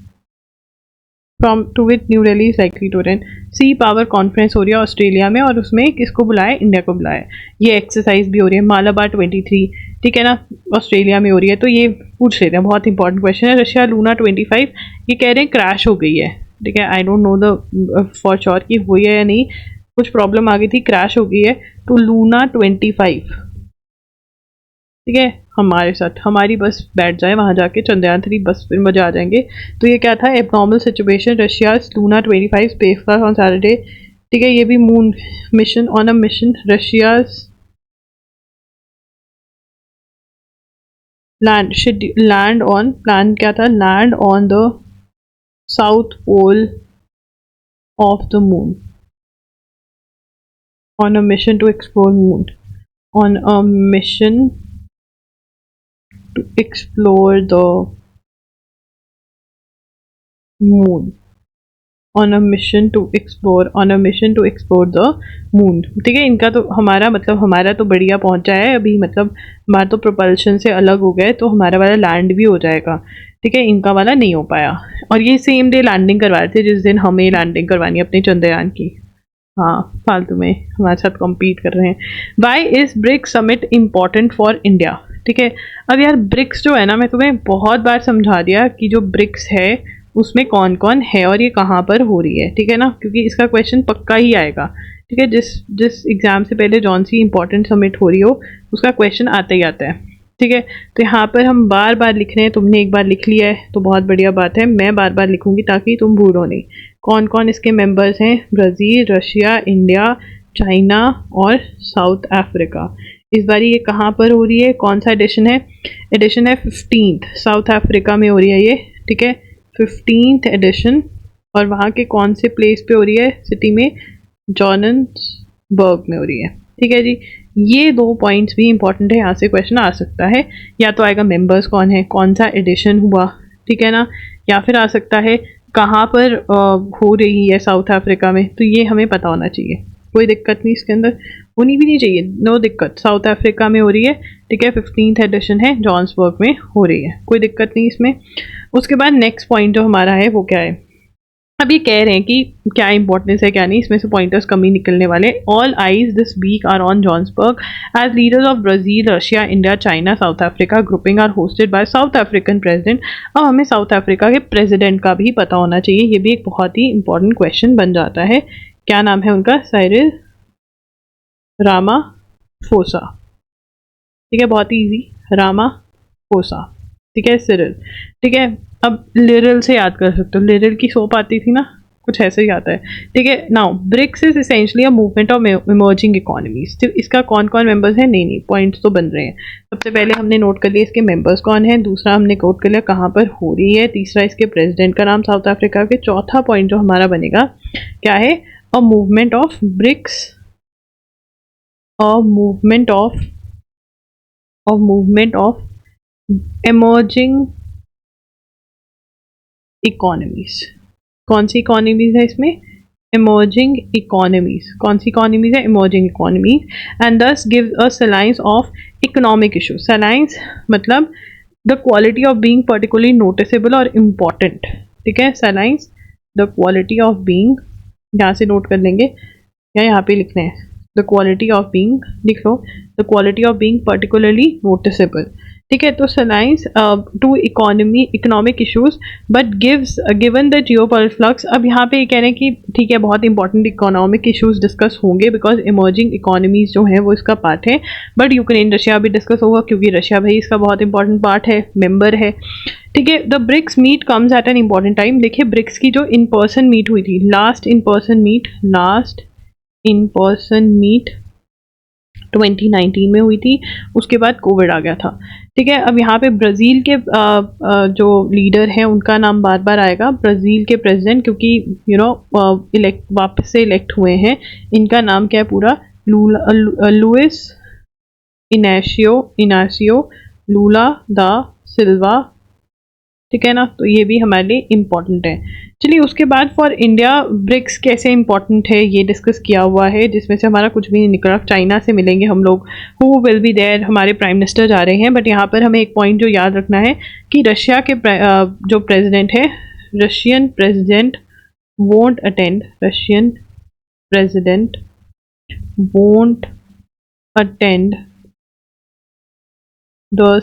from to with New Delhi साइक्ली to run. Sea power conference हो रही है Australia में, और उसमें किसको बुलाया, इंडिया को बुलाया। ये एक्सरसाइज भी हो रही है मालाबार 23, ठीक है ना, ऑस्ट्रेलिया में हो रही है। तो ये पूछ लेते हैं, बहुत इंपॉर्टेंट क्वेश्चन है। रशिया लूना 25, ये कह रहे हैं क्रैश हो गई है, ठीक है। I don't know the for sure कि हुई है या नहीं, कुछ प्रॉब्लम आ गई थी, क्रैश हो गई है। तो लूना 25, ठीक है, हमारे साथ हमारी बस बैठ जाए वहाँ जाके, चंद्रयान 3 बस, फिर मजा आ जाएंगे। तो ये क्या था, abnormal situation, Russia Luna 25 spacecraft on Saturday, ठीक है। ये भी moon mission, on a mission, Russia land on, plan क्या था, land on the south pole of the moon, on a mission to explore moon, on a mission to explore the moon. On a mission to explore, on a mission to explore the moon. ठीक है, इनका तो हमारा मतलब हमारा तो बढ़िया पहुंचा है अभी, मतलब हमारा तो प्रोपल्शन से अलग हो गए तो हमारा वाला लैंड भी हो जाएगा। ठीक है, इनका वाला नहीं हो पाया और ये सेम डे लैंडिंग करवा रहे थे जिस दिन हमें लैंडिंग करवानी है अपने चंद्रयान की। हाँ, फालतू में हमारे साथ कॉम्पीट कर रहे हैं। Why is BRICS summit important for India? ठीक है, अब यार ब्रिक्स जो है ना, मैं तुम्हें बहुत बार समझा दिया कि जो ब्रिक्स है उसमें कौन कौन है और ये कहाँ पर हो रही है। ठीक है ना, क्योंकि इसका क्वेश्चन पक्का ही आएगा। ठीक है, जिस जिस एग्जाम से पहले जौन सी इंपॉर्टेंट समिट हो रही हो उसका क्वेश्चन आता ही आता है। ठीक है, तो यहाँ पर हम बार बार लिख रहे हैं, तुमने एक बार लिख लिया है तो बहुत बढ़िया बात है, मैं बार बार लिखूंगी ताकि तुम भूलो नहीं। कौन कौन इसके मेंबर्स हैं? ब्राज़ील, रशिया, इंडिया, चाइना और साउथ अफ्रीका। इस बार ये कहाँ पर हो रही है, कौन सा एडिशन है? एडिशन है 15th, साउथ अफ्रीका में हो रही है ये। ठीक है, 15th एडिशन। और वहाँ के कौन से प्लेस पे हो रही है? सिटी में जोहान्सबर्ग में हो रही है। ठीक है जी, ये दो पॉइंट्स भी इंपॉर्टेंट है, यहाँ से क्वेश्चन आ सकता है। या तो आएगा मेंबर्स कौन है, कौन सा एडिशन हुआ, ठीक है ना, या फिर आ सकता है कहाँ पर हो रही है साउथ अफ्रीका में, तो ये हमें पता होना चाहिए। कोई दिक्कत नहीं इसके अंदर, होनी भी नहीं चाहिए, नो दिक्कत। साउथ अफ्रीका में हो रही है, ठीक है, 15th एडिशन है, जोहान्सबर्ग में हो रही है, कोई दिक्कत नहीं इसमें। उसके बाद नेक्स्ट पॉइंट जो हमारा है वो क्या है? अब ये कह रहे हैं कि क्या इंपॉर्टेंस है क्या नहीं, इसमें से पॉइंटर्स कम ही निकलने वाले। All eyes this week are on Johannesburg as leaders of Brazil, Russia, India, China, South Africa grouping are hosted by South African president. अब हमें साउथ अफ्रीका के प्रेसिडेंट का भी पता होना चाहिए, ये भी एक बहुत ही इंपॉर्टेंट क्वेश्चन बन जाता है। क्या नाम है उनका? Cyril Ramaphosa. ठीक है, बहुत ही ईजी, रामाफोसा। ठीक है, सिरिल। ठीक है, अब लिरिल से याद कर सकते हो, लिरिल की सोप आती थी ना, कुछ ऐसे ही आता है। ठीक है, now BRICS is essentially a movement of emerging economies. तो इसका कौन कौन मेंबर्स हैं? नहीं, पॉइंट्स तो बन रहे हैं। सबसे पहले हमने नोट कर लिया इसके मेंबर्स कौन है, दूसरा हमने नोट कर लिया कहाँ पर हो रही है, तीसरा इसके प्रेसिडेंट का नाम साउथ अफ्रीका के, चौथा पॉइंट जो हमारा बनेगा क्या है? A movement of BRICS, a movement of emerging economies. कौन सी इकोनॉमीज है इसमें? Emerging economies. कौन सी इकोनॉमीज है? Emerging economies. And this give a salience of economic issue. Salience मतलब the quality of being particularly noticeable और इम्पॉर्टेंट। ठीक है, salience the quality of being, यहाँ से नोट कर लेंगे या यहाँ पे लिखने हैं, द क्वालिटी ऑफ बीइंग लिख लो, the quality of being particularly noticeable. ठीक है, तो salience to economic issues but given the geopolitical flux. अब यहाँ पे ये कह रहे हैं कि ठीक है, बहुत इंपॉर्टेंट इकोनॉमिक इशूज डिस्कस होंगे बिकॉज इमर्जिंग इकोनॉमीज जो है वो इसका पार्ट है, बट यूक्रेन रशिया भी डिस्कस होगा क्योंकि रशिया भाई इसका बहुत इंपॉर्टेंट पार्ट है, मेंबर है। ठीक है, the BRICS meet comes at an important time. देखिए, ब्रिक्स की जो इन पर्सन मीट हुई थी, लास्ट इन पर्सन मीट 2019 में हुई थी, उसके बाद कोविड आ गया था। ठीक है, अब यहाँ पे ब्राज़ील के जो लीडर हैं उनका नाम बार बार आएगा, ब्राज़ील के प्रेसिडेंट, क्योंकि इलेक्ट वापस से इलेक्ट हुए हैं। इनका नाम क्या है पूरा? लुइस इनासियो लूला दा सिल्वा। ठीक है ना, तो ये भी हमारे लिए इम्पॉर्टेंट है। चलिए, उसके बाद फॉर इंडिया ब्रिक्स कैसे इंपॉर्टेंट है ये डिस्कस किया हुआ है, जिसमें से हमारा कुछ भी नहीं निकला। चाइना से मिलेंगे हम लोग, हु विल बी देयर, हमारे प्राइम मिनिस्टर जा रहे हैं, बट यहाँ पर हमें एक पॉइंट जो याद रखना है कि रशिया के जो प्रेसिडेंट है, Russian president won't attend, Russian president won't attend the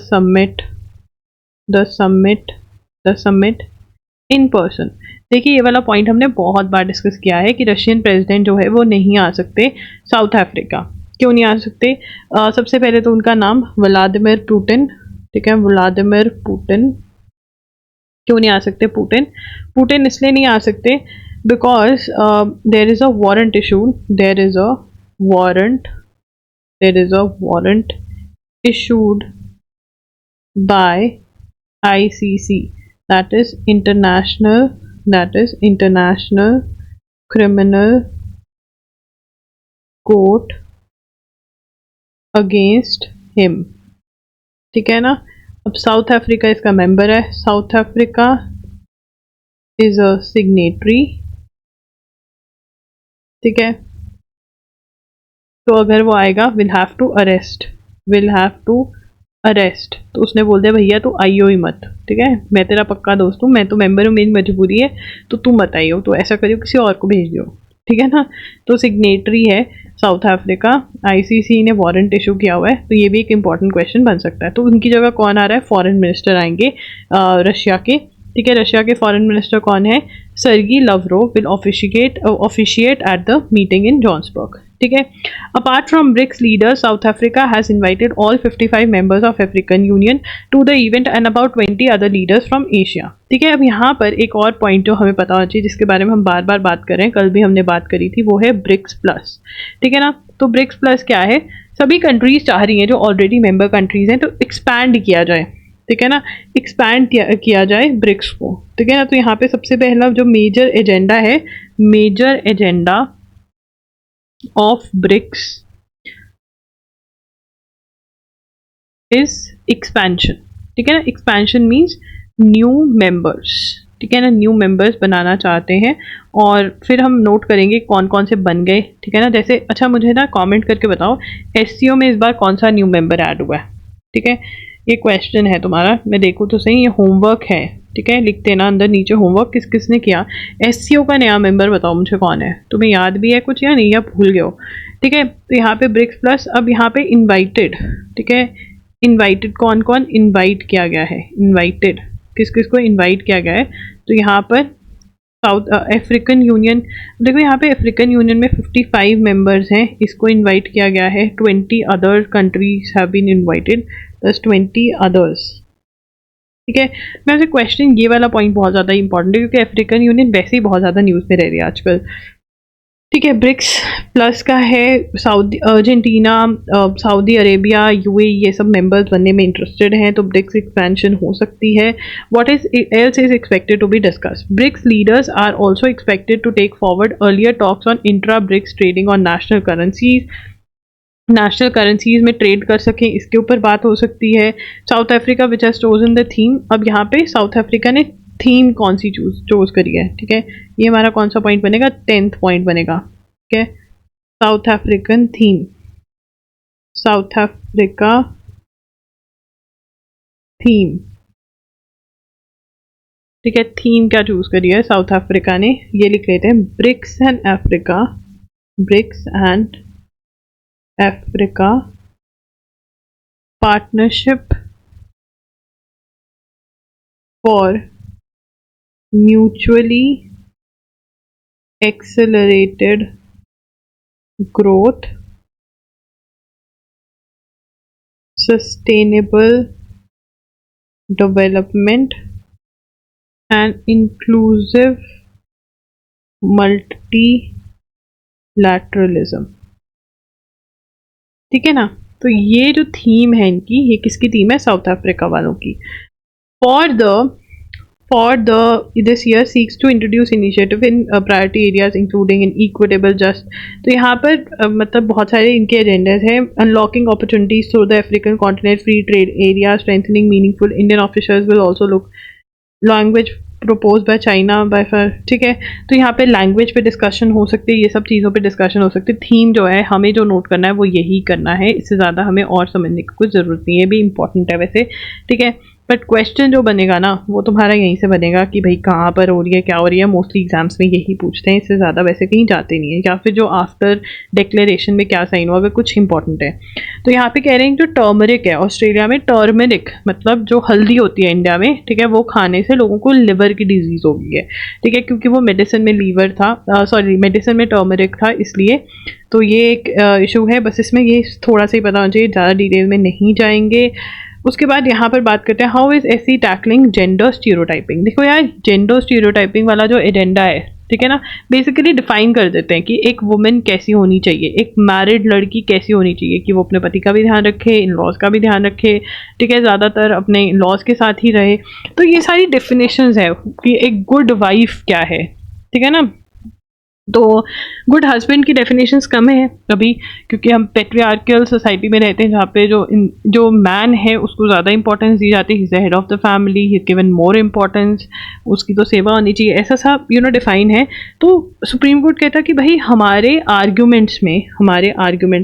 summit in person. देखिए, ये वाला पॉइंट हमने बहुत बार डिस्कस किया है कि रशियन प्रेसिडेंट जो है वो नहीं आ सकते साउथ अफ्रीका। क्यों नहीं आ सकते? सबसे पहले तो उनका नाम व्लादिमीर पुतिन। ठीक है, व्लादिमीर पुतिन। क्यों नहीं आ सकते पुतिन इसलिए नहीं आ सकते because there is a warrant issued, there is a warrant issued by ICC, that is International Criminal Court against him, ठीक है ना। अब साउथ अफ्रीका इसका मेंबर है, South Africa is a signatory, ठीक है। तो अगर वो आएगा will have to arrest, will have to arrest, तो उसने बोल दिया भैया तू आइयो ही मत, ठीक है, मैं तेरा पक्का दोस्त हूँ, मैं तो मेंबर हूँ, मेरी मजबूरी है, तो तू मत आइयो, तो ऐसा करियो किसी और को भेज दियो, ठीक है ना। तो सिग्नेटरी है साउथ अफ्रीका, आईसीसी ने वारंट इशू किया हुआ है, तो ये भी एक इंपॉर्टेंट क्वेश्चन बन सकता है। तो उनकी जगह कौन आ रहा है, फॉरेन मिनिस्टर आएंगे रशिया के, ठीक है। रशिया के फॉरेन मिनिस्टर कौन है, Sergei Lavrov will officiate at the meeting in Johannesburg, ठीक है। Apart from BRICS leaders, South Africa has invited all 55 members of African Union to the event and about 20 other leaders from Asia, ठीक है। अब यहाँ पर एक और point जो हमें पता होना चाहिए, जिसके बारे में हम बार बार बात कर रहे हैं, कल भी हमने बात करी थी, वो है ब्रिक्स प्लस, ठीक है ना। तो ब्रिक्स प्लस क्या है, सभी कंट्रीज चाह रही हैं जो ऑलरेडी मेंबर कंट्रीज हैं, तो एक्सपैंड किया जाए, ठीक है ना, एक्सपैंड किया जाए ब्रिक्स को, ठीक है ना। तो यहाँ पे सबसे पहला जो मेजर एजेंडा है, major agenda of BRICS is expansion, ठीक है ना। एक्सपेंशन मीन्स न्यू मेंबर्स, ठीक है ना, न्यू मेंबर्स बनाना चाहते हैं, और फिर हम नोट करेंगे कौन कौन से बन गए, ठीक है ना। जैसे अच्छा मुझे ना कमेंट करके बताओ एससीओ में इस बार कौन सा न्यू मेंबर ऐड हुआ है, ठीक है। ये क्वेश्चन है तुम्हारा, मैं देखूँ तो सही, ये होमवर्क है, ठीक है, लिखते ना अंदर नीचे होमवर्क किस किसने किया। एससीओ का नया मेंबर बताओ मुझे कौन है, तुम्हें याद भी है कुछ या नहीं, या भूल गए हो, ठीक है। तो यहाँ पे ब्रिक्स प्लस, अब यहाँ पे इनवाइटेड, ठीक है, इनवाइटेड कौन कौन इनवाइट किया गया है, इनवाइटेड किस किस को इनवाइट किया गया है, तो यहाँ पर साउथ अफ्रीकन यूनियन, देखो यहाँ पे अफ्रीकन यूनियन में 55 मेंबर्स हैं, इसको इनवाइट किया गया है, 20 other countries have been invited, plus 20 others, ठीक है। वैसे क्वेश्चन ये वाला पॉइंट बहुत ज़्यादा इंपॉर्टेंट है, क्योंकि अफ्रीकन यूनियन वैसे ही बहुत ज़्यादा न्यूज़ में रह रही है आजकल, ठीक है। ब्रिक्स प्लस का है Saudi, Argentina, Saudi Arabia, UAE, ये सब मेंबर्स बनने में इंटरेस्टेड हैं, तो ब्रिक्स एक्सपेंशन हो सकती है। What is else is expected to be discuss, BRICS leaders are also expected to take forward earlier talks on intra BRICS trading on national currencies, national currencies में trade कर सकें, इसके ऊपर बात हो सकती है। South Africa which has chosen the theme, अब यहाँ पे साउथ अफ्रीका ने थीम कौन सी चूज करी है, ठीक है, ये हमारा कौन सा पॉइंट बनेगा, 10th पॉइंट बनेगा, ठीक है। South African theme, south Africa theme, ठीक है, थीम क्या चूज करी है साउथ अफ्रीका ने, ये लिख लेते हैं, BRICS and Africa, BRICS and Africa partnership for mutually accelerated growth, sustainable development and inclusive multilateralism, ठीक है ना। तो ये जो थीम है इनकी, ये किसकी थीम है, साउथ अफ्रीका वालों की। For this year seeks to introduce initiative in priority areas including in equitable just, तो यहाँ पर मतलब बहुत सारे इनके एजेंडाज हैं, unlocking opportunities through the African continent, free trade area, strengthening meaningful Indian officials will also look, language propose by China by far, ठीक है। तो यहाँ पे लैंग्वेज पे डिस्कशन हो सकती है, ये सब चीज़ों पे डिस्कशन हो सकती है। थीम जो है हमें जो नोट करना है वो यही करना है, इससे ज़्यादा हमें और समझने की कुछ ज़रूरत नहीं है, ये भी इंपॉर्टेंट है वैसे, ठीक है। बट क्वेश्चन जो बनेगा ना वो तुम्हारा यहीं से बनेगा कि भाई कहाँ पर हो रही है, क्या हो रही है, मोस्टली एग्जाम्स में यही पूछते हैं, इससे ज़्यादा वैसे कहीं जाते नहीं है, या फिर जो आफ्टर डिक्लेरेशन में क्या साइन हुआ अगर कुछ इंपॉर्टेंट है। तो यहाँ पे कह रहे हैं जो टर्मरिक है, ऑस्ट्रेलिया में टर्मरिक मतलब जो हल्दी होती है इंडिया में, ठीक है, वो खाने से लोगों को लिवर की डिजीज़ हो गई है, ठीक है, क्योंकि वो मेडिसिन में लीवर था, सॉरी मेडिसिन में टर्मरिक था इसलिए, तो ये एक इशू है, बस इसमें ये थोड़ा सा ही पता होना चाहिए, ज़्यादा डिटेल में नहीं जाएंगे। उसके बाद यहाँ पर बात करते हैं how is SC tackling gender stereotyping. देखो यार जेंडर स्टीरियोटाइपिंग वाला जो एजेंडा है, ठीक है ना, बेसिकली डिफाइन कर देते हैं कि एक वुमेन कैसी होनी चाहिए, एक मैरिड लड़की कैसी होनी चाहिए, कि वो अपने पति का भी ध्यान रखे, इन लॉज का भी ध्यान रखे, ठीक है, ज़्यादातर अपने इन लॉज के साथ ही रहे। तो ये सारी डेफिनेशंस है कि एक गुड वाइफ क्या है, ठीक है ना। तो गुड हस्बैंड की डेफिनेशंस कम है अभी, क्योंकि हम पेट्रियार्कल सोसाइटी में रहते हैं जहाँ पे जो मैन है उसको ज़्यादा इंपॉर्टेंस दी जाती है, he is the head of the family, he is given more importance, उसकी तो सेवा होनी चाहिए, ऐसा सा डिफाइन है। तो सुप्रीम कोर्ट कहता है कि भाई हमारे आर्ग्यूमेंट्स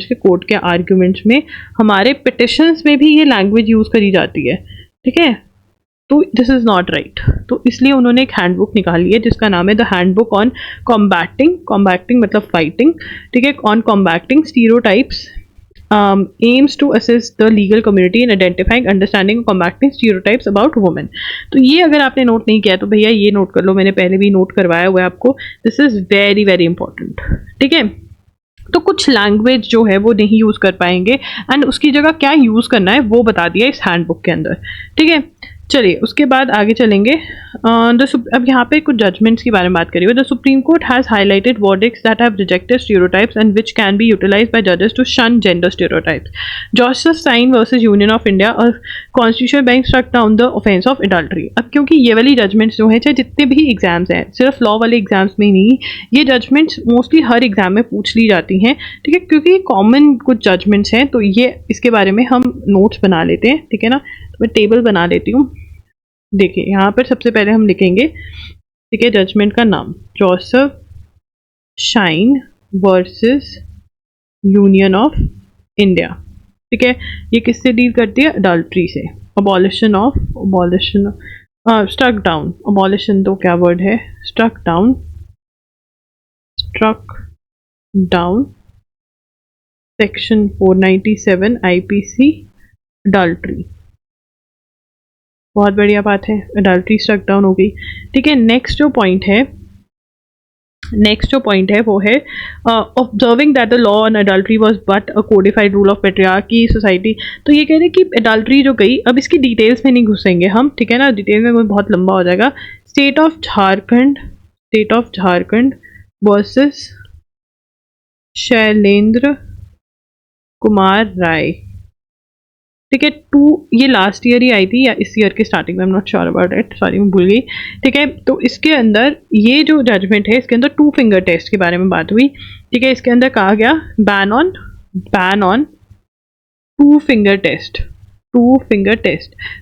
के कोर्ट के आर्ग्यूमेंट्स में, हमारे पिटिशंस में भी ये लैंग्वेज यूज़ करी जाती है, ठीक है, तो दिस इज़ नॉट राइट। तो इसलिए उन्होंने एक हैंडबुक निकाली है जिसका नाम है द हैंडबुक ऑन कॉम्बैक्टिंग मतलब फाइटिंग, ठीक है, on combating stereotypes, aims to assist the legal community in identifying, understanding and combating stereotypes about women। तो ये अगर आपने नोट नहीं किया तो भैया ये नोट कर लो, मैंने पहले भी नोट करवाया हुआ है आपको, this is very very important, ठीक है। तो कुछ लैंग्वेज जो है वो नहीं यूज़ कर पाएंगे एंड उसकी जगह क्या यूज़ करना है वो बता दिया इस हैंडबुक के अंदर, ठीक है। चलिए उसके बाद आगे चलेंगे। अब यहाँ पे कुछ जजमेंट्स के बारे में बात करी हुई। The Supreme Court has highlighted verdicts that have rejected stereotypes and which can be utilised by जजेस to shun gender stereotypes. Joseph Shine versus Union of India और constitution bench struck down the offence of adultery. अब क्योंकि ये वाली judgements जो हैं, चाहे जितने भी एग्जाम्स हैं, सिर्फ लॉ वाले एग्जाम्स में ही नहीं, ये जजमेंट्स मोस्टली हर एग्जाम में पूछ ली जाती हैं, ठीक है, क्योंकि कॉमन कुछ जजमेंट्स हैं। तो ये इसके बारे में हम नोट्स बना लेते हैं, ठीक है ना। तो मैं टेबल बना लेती हूँ। देखिए यहाँ पर सबसे पहले हम लिखेंगे, ठीक है, जजमेंट का नाम Joseph shine versus Union of India, ठीक है। ये किससे डील करती है? अडल्ट्री से। अबॉलिशन स्ट्रक डाउन, अबॉलिशन तो क्या वर्ड है, struck down section 497 IPC adultery. बहुत बढ़िया बात है, अडल्ट्री स्ट्रक डाउन हो गई, ठीक है। नेक्स्ट जो पॉइंट है वो है observing that the law on adultery was but a codified rule of patriarchy society. तो ये कह रहे हैं कि अडल्ट्री जो गई, अब इसकी डिटेल्स में नहीं घुसेंगे हम, ठीक है ना, डिटेल में बहुत लंबा हो जाएगा। State of Jharkhand versus Shailendra Kumar Rai, ठीक है। ये लास्ट ईयर ही आई थी या इस ईयर के स्टार्टिंग में, I am not sure about it, sorry मैं भूल गई, ठीक है। तो इसके अंदर ये जो जजमेंट है इसके अंदर 2 फिंगर टेस्ट के बारे में बात हुई, ठीक है। इसके अंदर कहा गया ban on 2 finger test.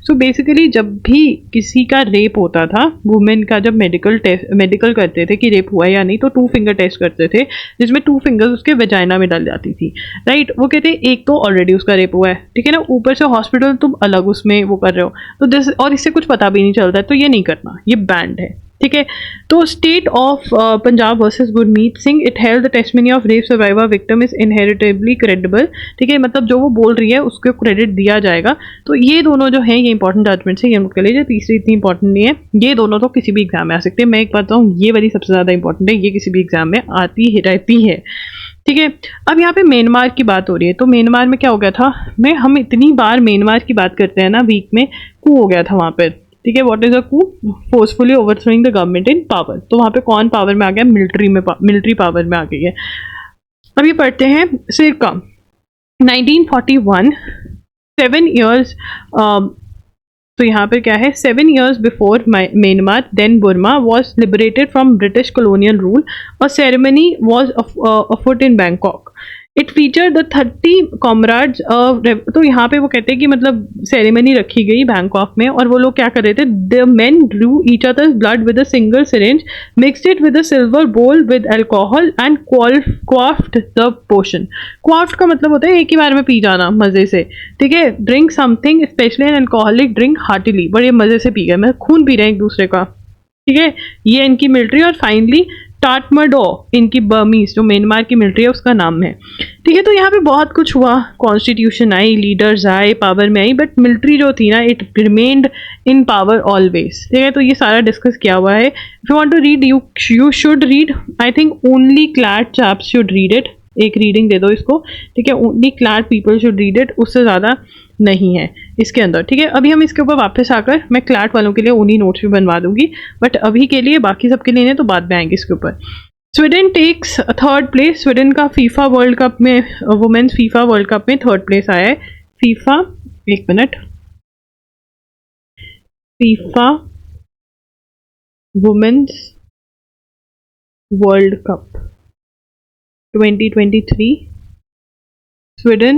So basically जब भी किसी का रेप होता था, वुमेन का जब मेडिकल करते थे कि रेप हुआ या नहीं, तो 2 फिंगर टेस्ट करते थे जिसमें 2 फिंगर्स उसके वेजाइना में डल जाती थी, राइट। वो कहते हैं एक तो ऑलरेडी उसका रेप हुआ है, ठीक है ना, ऊपर से हॉस्पिटल तुम अलग उसमें वो कर रहे हो, तो और इससे कुछ पता भी नहीं चलता है, तो ये नहीं करना, ये बैंड है, ठीक है। तो state of Punjab versus Gurmeet Singh, it held the testimony of rape survivor victim is inheritably credible, ठीक है, मतलब जो वो बोल रही है उसको क्रेडिट दिया जाएगा। तो ये दोनों जो हैं ये इंपॉर्टेंट जजमेंट्स है, ये नोट कर लीजिए। तीसरी इतनी इंपॉर्टेंट नहीं है, ये दोनों तो किसी भी एग्जाम में आ सकते हैं। मैं एक बात बताऊँ, ये वाली सबसे ज़्यादा इंपॉर्टेंट है, ये किसी भी एग्जाम में आती ही रहती है, ठीक है। अब यहाँ पे म्यांमार की बात हो रही है, तो म्यांमार में क्या हो गया था, हम इतनी बार म्यांमार की बात करते हैं ना, वीक में कू हो गया था वहाँ पर, ठीक है। What is a coup? Forcefully overthrowing the government in power. तो वहाँ पे कौन पावर में आ गया? मिलिट्री पावर में आ गई है। अब ये पढ़ते हैं सिरका 1941, 7 ईयर्स, तो यहाँ पे क्या है, 7 years before Myanmar then Burma was liberated from British colonial rule, a ceremony was afoot in Bangkok, it feature the 30 comrades. तो यहाँ पे वो कहते हैं कि मतलब सेरेमनी रखी गई बैंकॉक में, और वो लोग क्या कर रहे थे, the men drew each others blood with a single syringe, mixed it with a silver bowl with alcohol and quaffed the potion. Quaffed का मतलब होता है एक ही बार में पी जाना मजे से, ठीक है। Drink something specially an alcoholic drink heartily, बड़े मजे से पी गए, मतलब खून पी रहे हैं एक दूसरे का, ठीक है। ये इनकी मिलिट्री। और फाइनली टाटमडो इनकी बर्मीज, जो म्यांमार की मिलिट्री है उसका नाम है, ठीक है। तो यहाँ पे बहुत कुछ हुआ, कॉन्स्टिट्यूशन आई, लीडर्स आए, पावर में आई, बट मिलिट्री जो थी ना, it remained in power always, ठीक है। तो ये सारा डिस्कस किया हुआ है। If you want to read, you should read, I think only CLAT chaps should read it. एक रीडिंग दे दो इसको, ठीक है, only CLAT people should read it, उससे ज़्यादा नहीं है इसके अंदर, ठीक है। अभी हम इसके ऊपर वापस आकर मैं क्लैट वालों के लिए उन्हीं नोट्स भी बनवा दूंगी, बट अभी के लिए बाकी सबके लिए नहीं, तो बाद में आएंगे इसके ऊपर। Sweden takes 3rd place, Sweden का फीफा वर्ल्ड कप में, वुमेन्स फीफा वर्ल्ड कप में 3rd प्लेस आया है। फीफा, एक minute, FIFA women's World Cup 2023, Sweden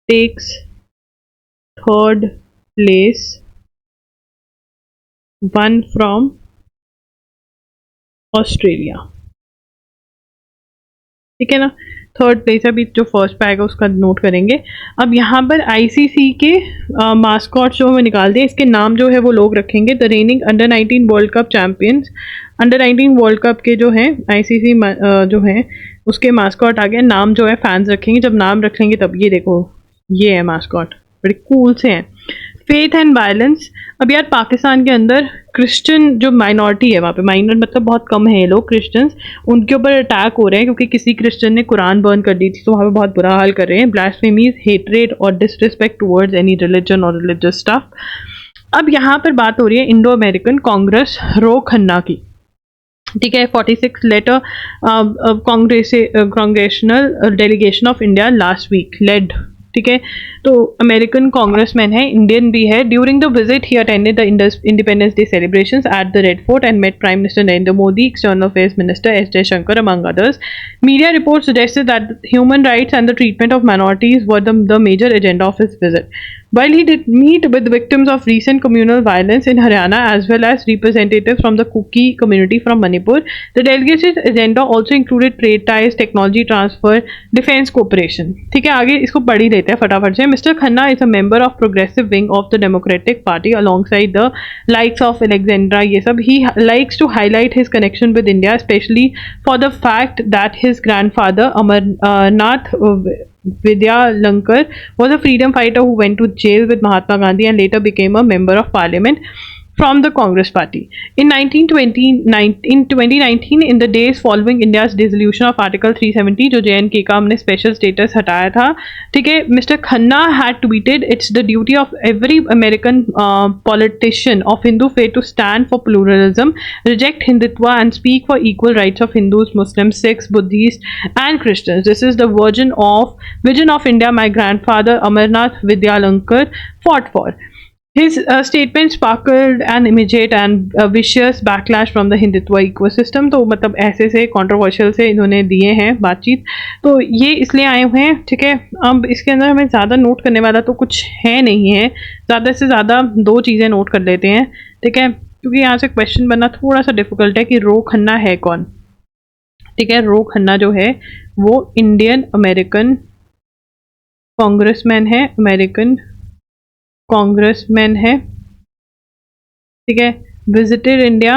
takes third place, one from Australia. ठीक है ना, थर्ड प्लेस है, अभी जो फर्स्ट पे आएगा उसका नोट करेंगे। अब यहाँ पर आईसीसी के मास्कॉट जो हमें निकाल दिए, इसके नाम जो है वो लोग रखेंगे। The raining under 19 world cup champions, under 19 world cup के जो हैं आईसीसी जो हैं उसके मास्कॉट आ गए। नाम जो है फैंस रखेंगे, जब नाम रख लेंगे तब ये देखो ये है मास्कॉट, बड़े कूल से हैं। फेथ एंड वायलेंस, अब यार पाकिस्तान के अंदर क्रिश्चियन जो माइनॉरिटी है, वहाँ पे माइनर मतलब बहुत कम है ये लोग क्रिश्चियंस, उनके ऊपर अटैक हो रहे हैं क्योंकि किसी क्रिश्चियन ने कुरान बर्न कर दी थी, तो वहाँ पे बहुत बुरा हाल कर रहे हैं। ब्लास्फेमीज, हेट्रेड और डिसरिस्पेक्ट टुवर्ड्स एनी रिलीजन और रिलीजियस स्टफ। अब यहाँ पर बात हो रही है Indo American Congress Ro Khanna की। ठीक है, 46 letter Congressional delegation of India last week led. ठीक है, तो अमेरिकन कांग्रेसमैन है, इंडियन भी है। During the visit he attended the Independence Day celebrations at the Red Fort and met Prime Minister Narendra Modi, external affairs minister S Jaishankar among others. Media reports suggested that human rights and the treatment of minorities were the major agenda of his visit. While he did meet with victims of recent communal violence in Haryana as well as representatives from the Kuki community from Manipur, the delegation's agenda also included trade ties, technology transfer, defense cooperation. ठीक है, आगे इसको पढ़ ही लेते हैं फटाफट से। Mr. Khanna is a member of progressive wing of the Democratic Party alongside the likes of Alexandra ये सब। He likes to highlight his connection with India, especially for the fact that his grandfather Amarnath Vidyalankar was a freedom fighter who went to jail with Mahatma Gandhi and later became a member of parliament from the Congress Party. In 2019, in the days following India's dissolution of Article 370, जो JNK का हमने special status हटाया था, ठीक है, Mr. Khanna had tweeted, "It's the duty of every American politician of Hindu faith to stand for pluralism, reject Hindutva, and speak for equal rights of Hindus, Muslims, Sikhs, Buddhists, and Christians. This is the vision of India my grandfather Amarnath Vidyalankar fought for." His statement sparkled an immediate and vicious backlash from the Hindutva ecosystem. तो मतलब ऐसे से controversial से इन्होंने दिए हैं बातचीत, तो ये इसलिए आए हुए हैं। ठीक है, अब इसके अंदर हमें ज़्यादा नोट करने वाला तो कुछ है नहीं है, ज़्यादा से ज़्यादा दो चीज़ें नोट कर लेते हैं। ठीक है, क्योंकि यहाँ से क्वेश्चन बनना थोड़ा सा डिफिकल्ट है कि रो खन्ना है कौन। ठीक है, रो खन्ना जो है वो इंडियन अमेरिकन कांग्रेसमैन है, अमेरिकन कांग्रेसमैन है। ठीक है, विजिटेड इंडिया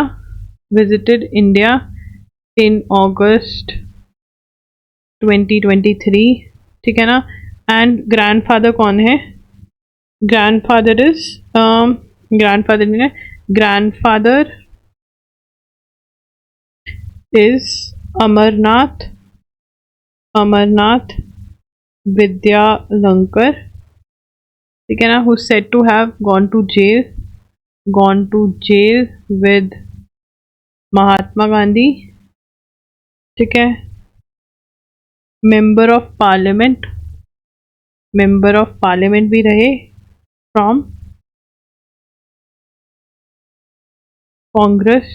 इन अगस्त 2023। ठीक है ना, एंड ग्रैंडफादर कौन है? Grandfather is Amarnath Vidyalankar. ठीक है ना, who said to have gone to jail with Mahatma Gandhi. ठीक है, मेंबर ऑफ पार्लियामेंट भी रहे फ्रॉम कांग्रेस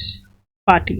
पार्टी।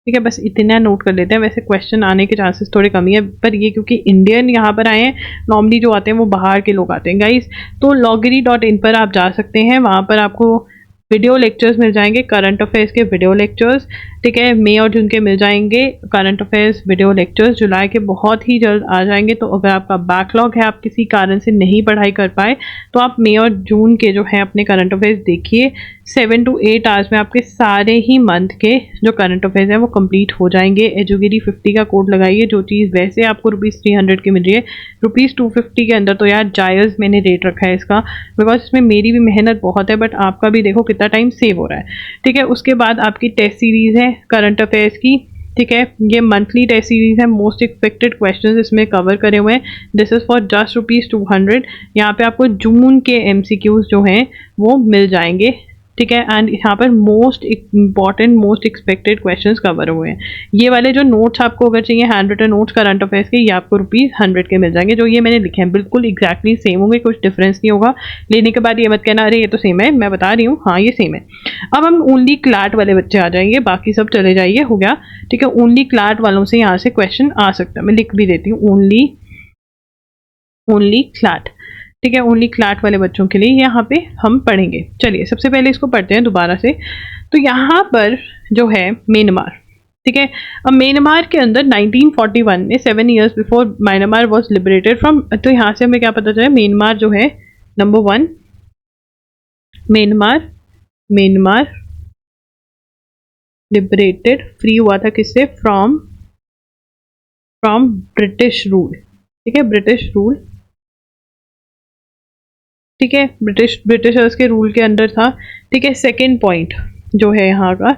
ठीक है, बस इतना नोट कर लेते हैं। वैसे क्वेश्चन आने के चांसेस थोड़े कम ही है, पर ये क्योंकि इंडियन यहाँ पर आए हैं, नॉर्मली जो आते हैं वो बाहर के लोग आते हैं गाइस। तो loggery.in पर आप जा सकते हैं, वहाँ पर आपको वीडियो लेक्चर्स मिल जाएंगे, करंट अफेयर्स के वीडियो लेक्चर्स। ठीक है, मई और जून के मिल जाएंगे करंट अफेयर्स वीडियो लेक्चर्स, जुलाई के बहुत ही जल्द आ जाएंगे। तो अगर आपका बैकलॉग है, आप किसी कारण से नहीं पढ़ाई कर पाए, तो आप मई और जून के जो है अपने करंट अफेयर्स देखिए। 7 to 8 आवर्स में आपके सारे ही मंथ के जो करंट अफेयर्स हैं वो कंप्लीट हो जाएंगे। एजुगिरी 50 का कोड लगाइए, जो चीज़ वैसे आपको ₹300 की मिल रही है, ₹250 के अंदर तो यार जायज़ मैंने रेट रखा है इसका, बिकॉज इसमें मेरी भी मेहनत बहुत है, बट आपका भी देखो कितना टाइम सेव हो रहा है। ठीक है, उसके बाद आपकी टेस्ट सीरीज़ है करंट अफेयर्स की। ठीक है, ये मंथली टेस्ट सीरीज है, मोस्ट एक्सपेक्टेड क्वेश्चंस इसमें कवर करे हुए हैं। This is for just ₹200। यहाँ पे आपको जून के MCQs जो हैं वो मिल जाएंगे। ठीक है। एंड यहाँ पर most important most expected questions cover हुए हैं। ये वाले जो नोट्स आपको अगर चाहिए hand written notes current affairs के, ये आपको ₹100 के मिल जाएंगे। जो ये मैंने लिखे हैं बिल्कुल एग्जैक्टली सेम होंगे, कुछ डिफरेंस नहीं होगा। लेने के बाद ये मत कहना अरे ये तो सेम है, मैं बता रही हूँ हाँ ये सेम है। अब हम ओनली क्लैट वाले बच्चे आ जाएंगे, बाकी सब चले जाइए, हो गया। ठीक है, ओनली क्लैट वालों से यहाँ से क्वेश्चन आ सकता है, मैं लिख भी देती हूँ ओनली क्लैट। ठीक है, ओनली क्लैट वाले बच्चों के लिए यहाँ पे हम पढ़ेंगे। चलिए सबसे पहले इसको पढ़ते हैं दोबारा से। तो यहाँ पर जो है म्यांमार, ठीक है। अब म्यांमार के अंदर 1941 में 7 years before Myanmar was liberated from, तो यहाँ से हमें क्या पता चला, म्यांमार जो है नंबर 1, म्यांमार लिबरेटेड, फ्री हुआ था किससे, फ्रॉम ब्रिटिश रूल। ठीक है, ब्रिटिश रूल, ठीक है, ब्रिटिशर्स के रूल के अंडर था। ठीक है, सेकेंड पॉइंट जो है यहाँ का,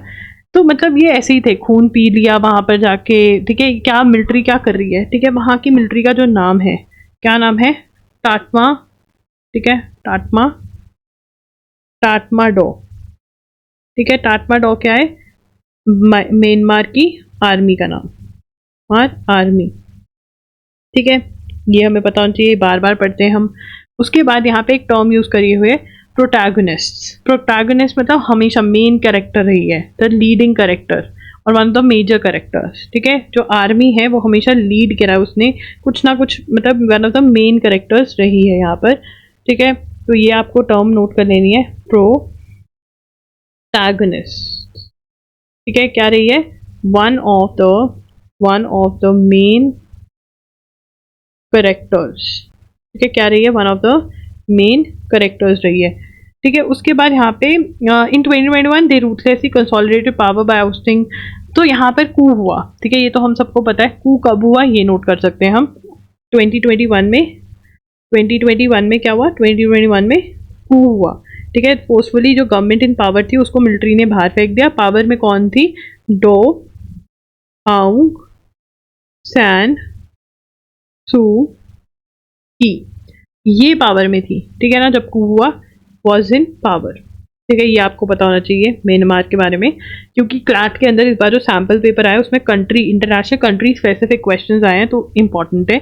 तो मतलब ये ऐसे ही थे, खून पी लिया वहां पर जाके। ठीक है, क्या मिलिट्री क्या कर रही है, ठीक है, वहां की मिलिट्री का जो नाम है, क्या नाम है, टाटमा। ठीक है, टाटमा डो। ठीक है, टाटमा डो क्या है, म्यांमार की आर्मी का नाम, आर्मी। ठीक है, ये हमें पता होना चाहिए, बार बार पढ़ते हैं हम। उसके बाद यहाँ पे एक टर्म यूज करिए हुए, प्रोटैगनिस्ट मतलब हमेशा मेन कैरेक्टर रही है, द लीडिंग कैरेक्टर और one of the major characters. ठीक है, जो आर्मी है वो हमेशा लीड करा है उसने, कुछ ना कुछ मतलब one of the main characters रही है यहाँ पर। ठीक है, तो ये आपको टर्म नोट कर लेनी है, प्रोटैगनिस्ट। ठीक है, क्या रही है, one of the main characters. ठीक है, क्या रही है, one of the main characters रही है। ठीक है, उसके बाद यहाँ पे इन 2021 दे रूथलेसली कंसोलिडेटेड पावर बाय ओस्टिंग, तो यहाँ पर कू हुआ। ठीक है, ये तो हम सबको पता है, कू कब हुआ ये नोट कर सकते हैं हम, 2021 में क्या हुआ, 2021 में कू हुआ। ठीक है, फोर्सफुली जो गवर्नमेंट इन पावर थी उसको मिलिट्री ने बाहर फेंक दिया। पावर में कौन थी, डो आउंग सैन सू की, ये पावर में थी। ठीक है ना, जब कू हुआ, वॉज इन पावर। ठीक है, ये आपको पता होना चाहिए म्यांमार के बारे में, क्योंकि क्लैट के अंदर इस बार जो सैम्पल पेपर आया उसमें इंटरनेशनल कंट्री स्पेसिफिक क्वेश्चंस आए हैं, तो इंपॉर्टेंट है।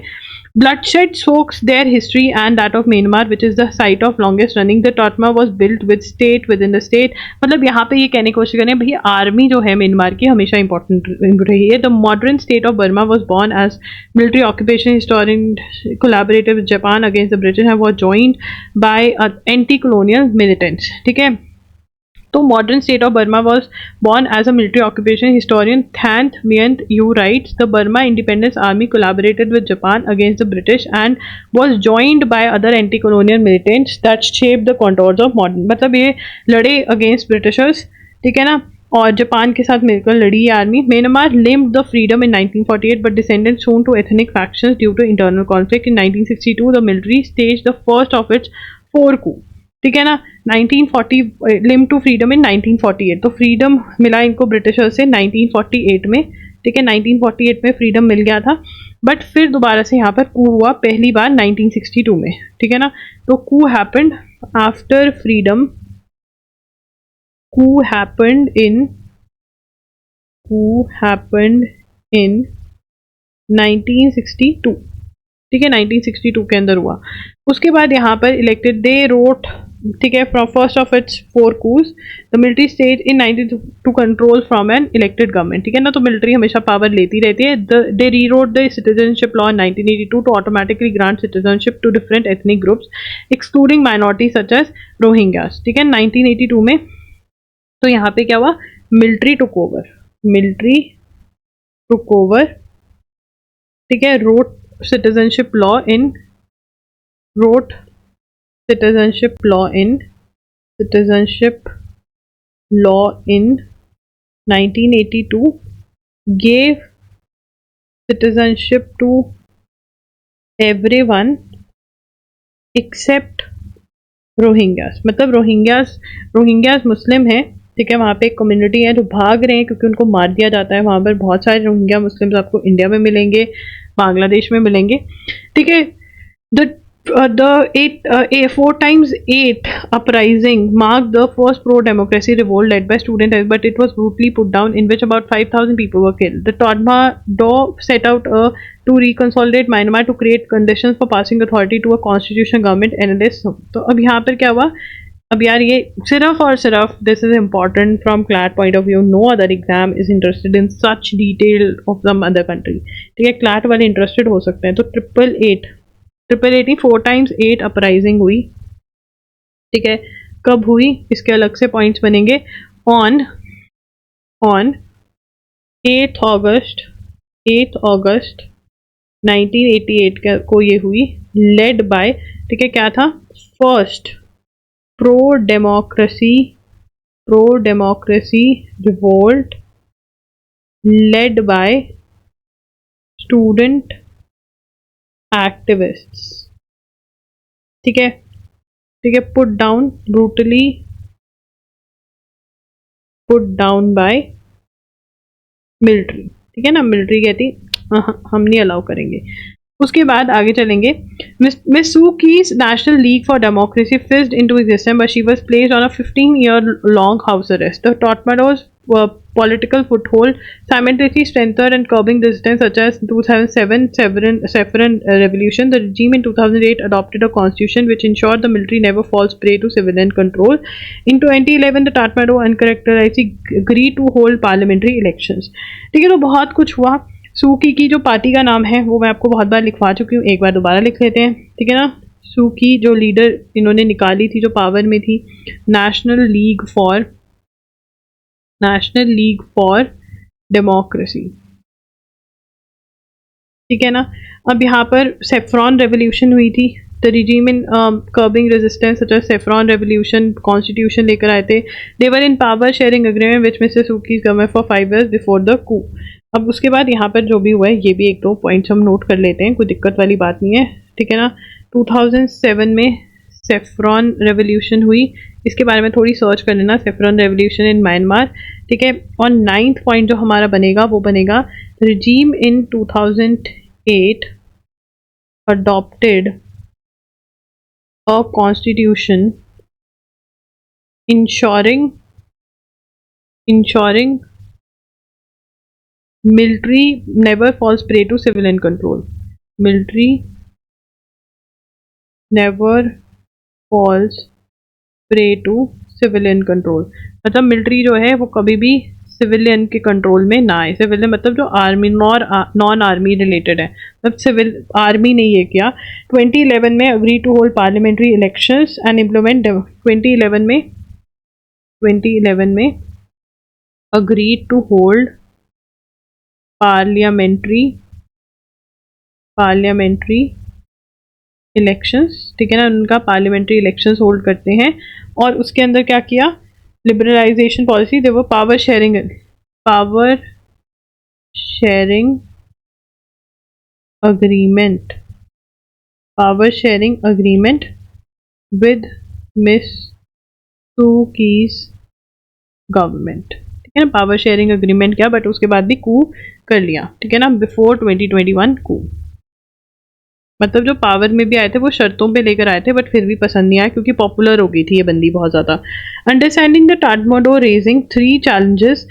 Bloodshed soaks their history and that of Myanmar, which is the site of longest running. The Tatma was built with state within the state. मतलब यहाँ पे ये कहने की कोशिश करें भैया आर्मी जो है म्यांमार की हमेशा इंपॉर्टेंट रही है। The modern state of Burma was born as military occupation. Historian collaborated with Japan against the British and was joined by anti-colonial militants. ठीक है, तो modern state of Burma was born as a military occupation. Historian Thant Myint U writes the Burma independence army collaborated with Japan against the British and was joined by other anti colonial militants that shape the contours of modern, मतलब ये लड़े against Britishers. ठीक है ना, और Japan के साथ मिलकर लड़ी ये army. Myanmar limed the freedom in 1948 but descended soon to ethnic factions due to internal conflict. In 1962 the military stage the first of its 4 coup. ठीक है ना, 1940 लिम टू फ्रीडम इन 1948, तो फ्रीडम मिला इनको ब्रिटिशर से 1948 में। ठीक है, 1948 में फ्रीडम मिल गया था, बट फिर दोबारा से यहाँ पर कू हुआ पहली बार 1962 में। ठीक है ना, तो coup happened after freedom, coup happened in 1962। ठीक है, 1962 के अंदर हुआ। उसके बाद यहाँ पर इलेक्टेड दे रोट, ठीक है, from first of its 4 coups the military stage in 19 to control from an elected government. ठीक है ना, तो मिलिट्री हमेशा पावर लेती रहती है। They rewrote the citizenship law in 1982 to automatically grant citizenship to different ethnic groups excluding minority such as Rohingyas. ठीक है, 1982 में तो यहाँ पे क्या हुआ, मिलिट्री टुक ओवर। ठीक है, wrote citizenship law in 1982 gave citizenship to everyone except Rohingyas. मतलब रोहिंग्यास मुस्लिम है। ठीक है, वहाँ पे एक कम्युनिटी है जो भाग रहे हैं क्योंकि उनको मार दिया जाता है। वहाँ पर बहुत सारे रोहिंग्या मुस्लिम्स आपको इंडिया में मिलेंगे, बांग्लादेश में मिलेंगे। ठीक है, the 4 times 8 uprising marked the first pro-democracy revolt led by students, but it was brutally put down, in which about 5,000 people were killed. The Tatmadaw set out to reconsolidate Myanmar to create conditions for passing authority to a constitutional government. Analysts, तो अब यहाँ पर क्या हुआ? अब यार ये सिर्फ और सिर्फ this is important from CLAT point of view. No other exam is interested in such detail of some other country. ठीक है, क्लैट वाले इंटरेस्टेड हो सकते हैं. तो 888 4 times 8 अपराइजिंग हुई. ठीक है, कब हुई इसके अलग से पॉइंट्स बनेंगे. ऑन 8 अगस्त 1988 को ये हुई, लेड बाय, ठीक है, क्या था, first pro democracy revolt led by student activists. ठीक है, पुट डाउन बाय मिलिट्री. ठीक है ना, मिलिट्री कहती हम नहीं अलाउ करेंगे. उसके बाद आगे चलेंगे. मिस सू की's National League for Democracy fizzed into existence, but she was placed on a 15-year long house arrest. The Tatmadaw's political foothold simultaneously strengthened and curbing resistance, such as 2007 Saffron Revolution. The regime in 2008 adopted a constitution which ensured the military never falls prey to civilian control. In 2011, the Tatmadaw uncharacteristically agreed to hold parliamentary elections. ठीक है, तो बहुत कुछ हुआ. सूकी की जो party का नाम है वो मैं आपको बहुत बार लिखवा चुकी हूँ, एक बार दोबारा लिख लेते हैं. ठीक है ना, सूकी जो लीडर इन्होंने निकाली थी, जो पावर में थी, नेशनल लीग फॉर डेमोक्रेसी. ठीक है ना. अब यहाँ पर सेफ्रॉन रेवोल्यूशन हुई थी. The regime in curbing resistance such as saffron revolution constitution लेकर आए थे. They were in power sharing agreement which Mrs Suu Kyi government for 5 years before the coup. अब उसके बाद यहाँ पर जो भी हुआ है, ये भी 1-2 पॉइंट्स हम नोट कर लेते हैं, कोई दिक्कत वाली बात नहीं है. ठीक है ना. 2007 में सेफ्रॉन रेवोल्यूशन हुई, इसके बारे में थोड़ी सर्च कर लेना, सेफ्रॉन रेवोल्यूशन इन म्यांमार. ठीक है. और 9th पॉइंट जो हमारा बनेगा वो बनेगा, regime in 2008 adopted a constitution ensuring military never falls prey to civilian control. Military never falls prey to civilian control. मतलब मिलिट्री जो है वो कभी भी सिविलियन के कंट्रोल में ना आए. सिविलियन मतलब जो आर्मी नॉन आर्मी रिलेटेड है, मतलब सिविल आर्मी ने ये किया. 2011 में agree to hold parliamentary elections and implement. 2011 में agree to hold parliamentary elections. ठीक है ना, उनका पार्लियामेंट्री इलेक्शंस होल्ड करते हैं. और उसके अंदर क्या किया, लिबरलाइजेशन पॉलिसी. दे वो power sharing agreement with Miss Suu Kyi's government. ठीक है ना, पावर शेयरिंग अग्रीमेंट किया, बट उसके बाद भी कू कर लिया. ठीक है ना, बिफोर 2021 कू. मतलब जो पावर में भी आए थे वो शर्तों पे लेकर आए थे, बट फिर भी पसंद नहीं आया क्योंकि पॉपुलर हो गई थी ये बंदी बहुत ज़्यादा. Understanding the Tatmadaw raising 3 challenges,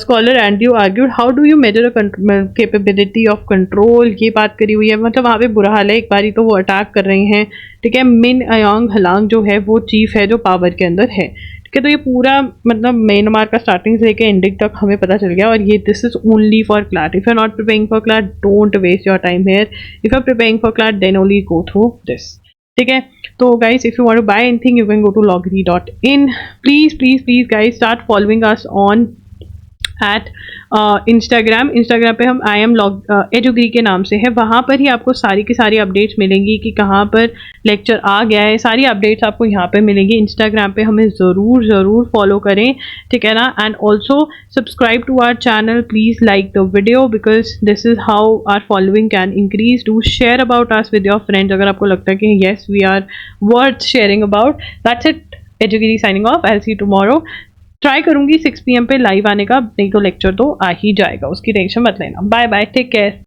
scholar Andrew argued how do you measure capability of control. ये बात करी हुई है, मतलब वहाँ पे बुरा हाल है. एक बारी तो वो अटैक कर रहे हैं. ठीक है, मिन अयांग हलांग जो है वो चीफ है जो पावर के अंदर है. ठीक है, तो ये पूरा मतलब म्यांमार का स्टार्टिंग से लेकर एंडिंग तक हमें पता चल गया. और ये this is only for CLAT. If you are not preparing for CLAT, don't waste your time here. If you are preparing for CLAT, then only go through this. ठीक है, तो guys if you want to buy anything you can go to logri.in. Please guys start following us on at Instagram पे हम I am एजुग्री के नाम से है. वहाँ पर ही आपको सारी की सारी अपडेट्स मिलेंगी कि कहाँ पर लेक्चर आ गया है. सारी अपडेट्स आपको यहाँ पे मिलेंगी. इंस्टाग्राम पे हमें ज़रूर फॉलो करें. ठीक है ना. And also subscribe to our channel. Please like the video because this is how are following can increase. Do share about us with your friends अगर आपको लगता है कि yes we are worth sharing about. That's it. एजुगिरी signing off. I will see you tomorrow. Try करूंगी 6 PM पे live आने का, नहीं तो लेक्चर तो आ ही जाएगा, उसकी टेंशन मत लेना. Bye bye, take care.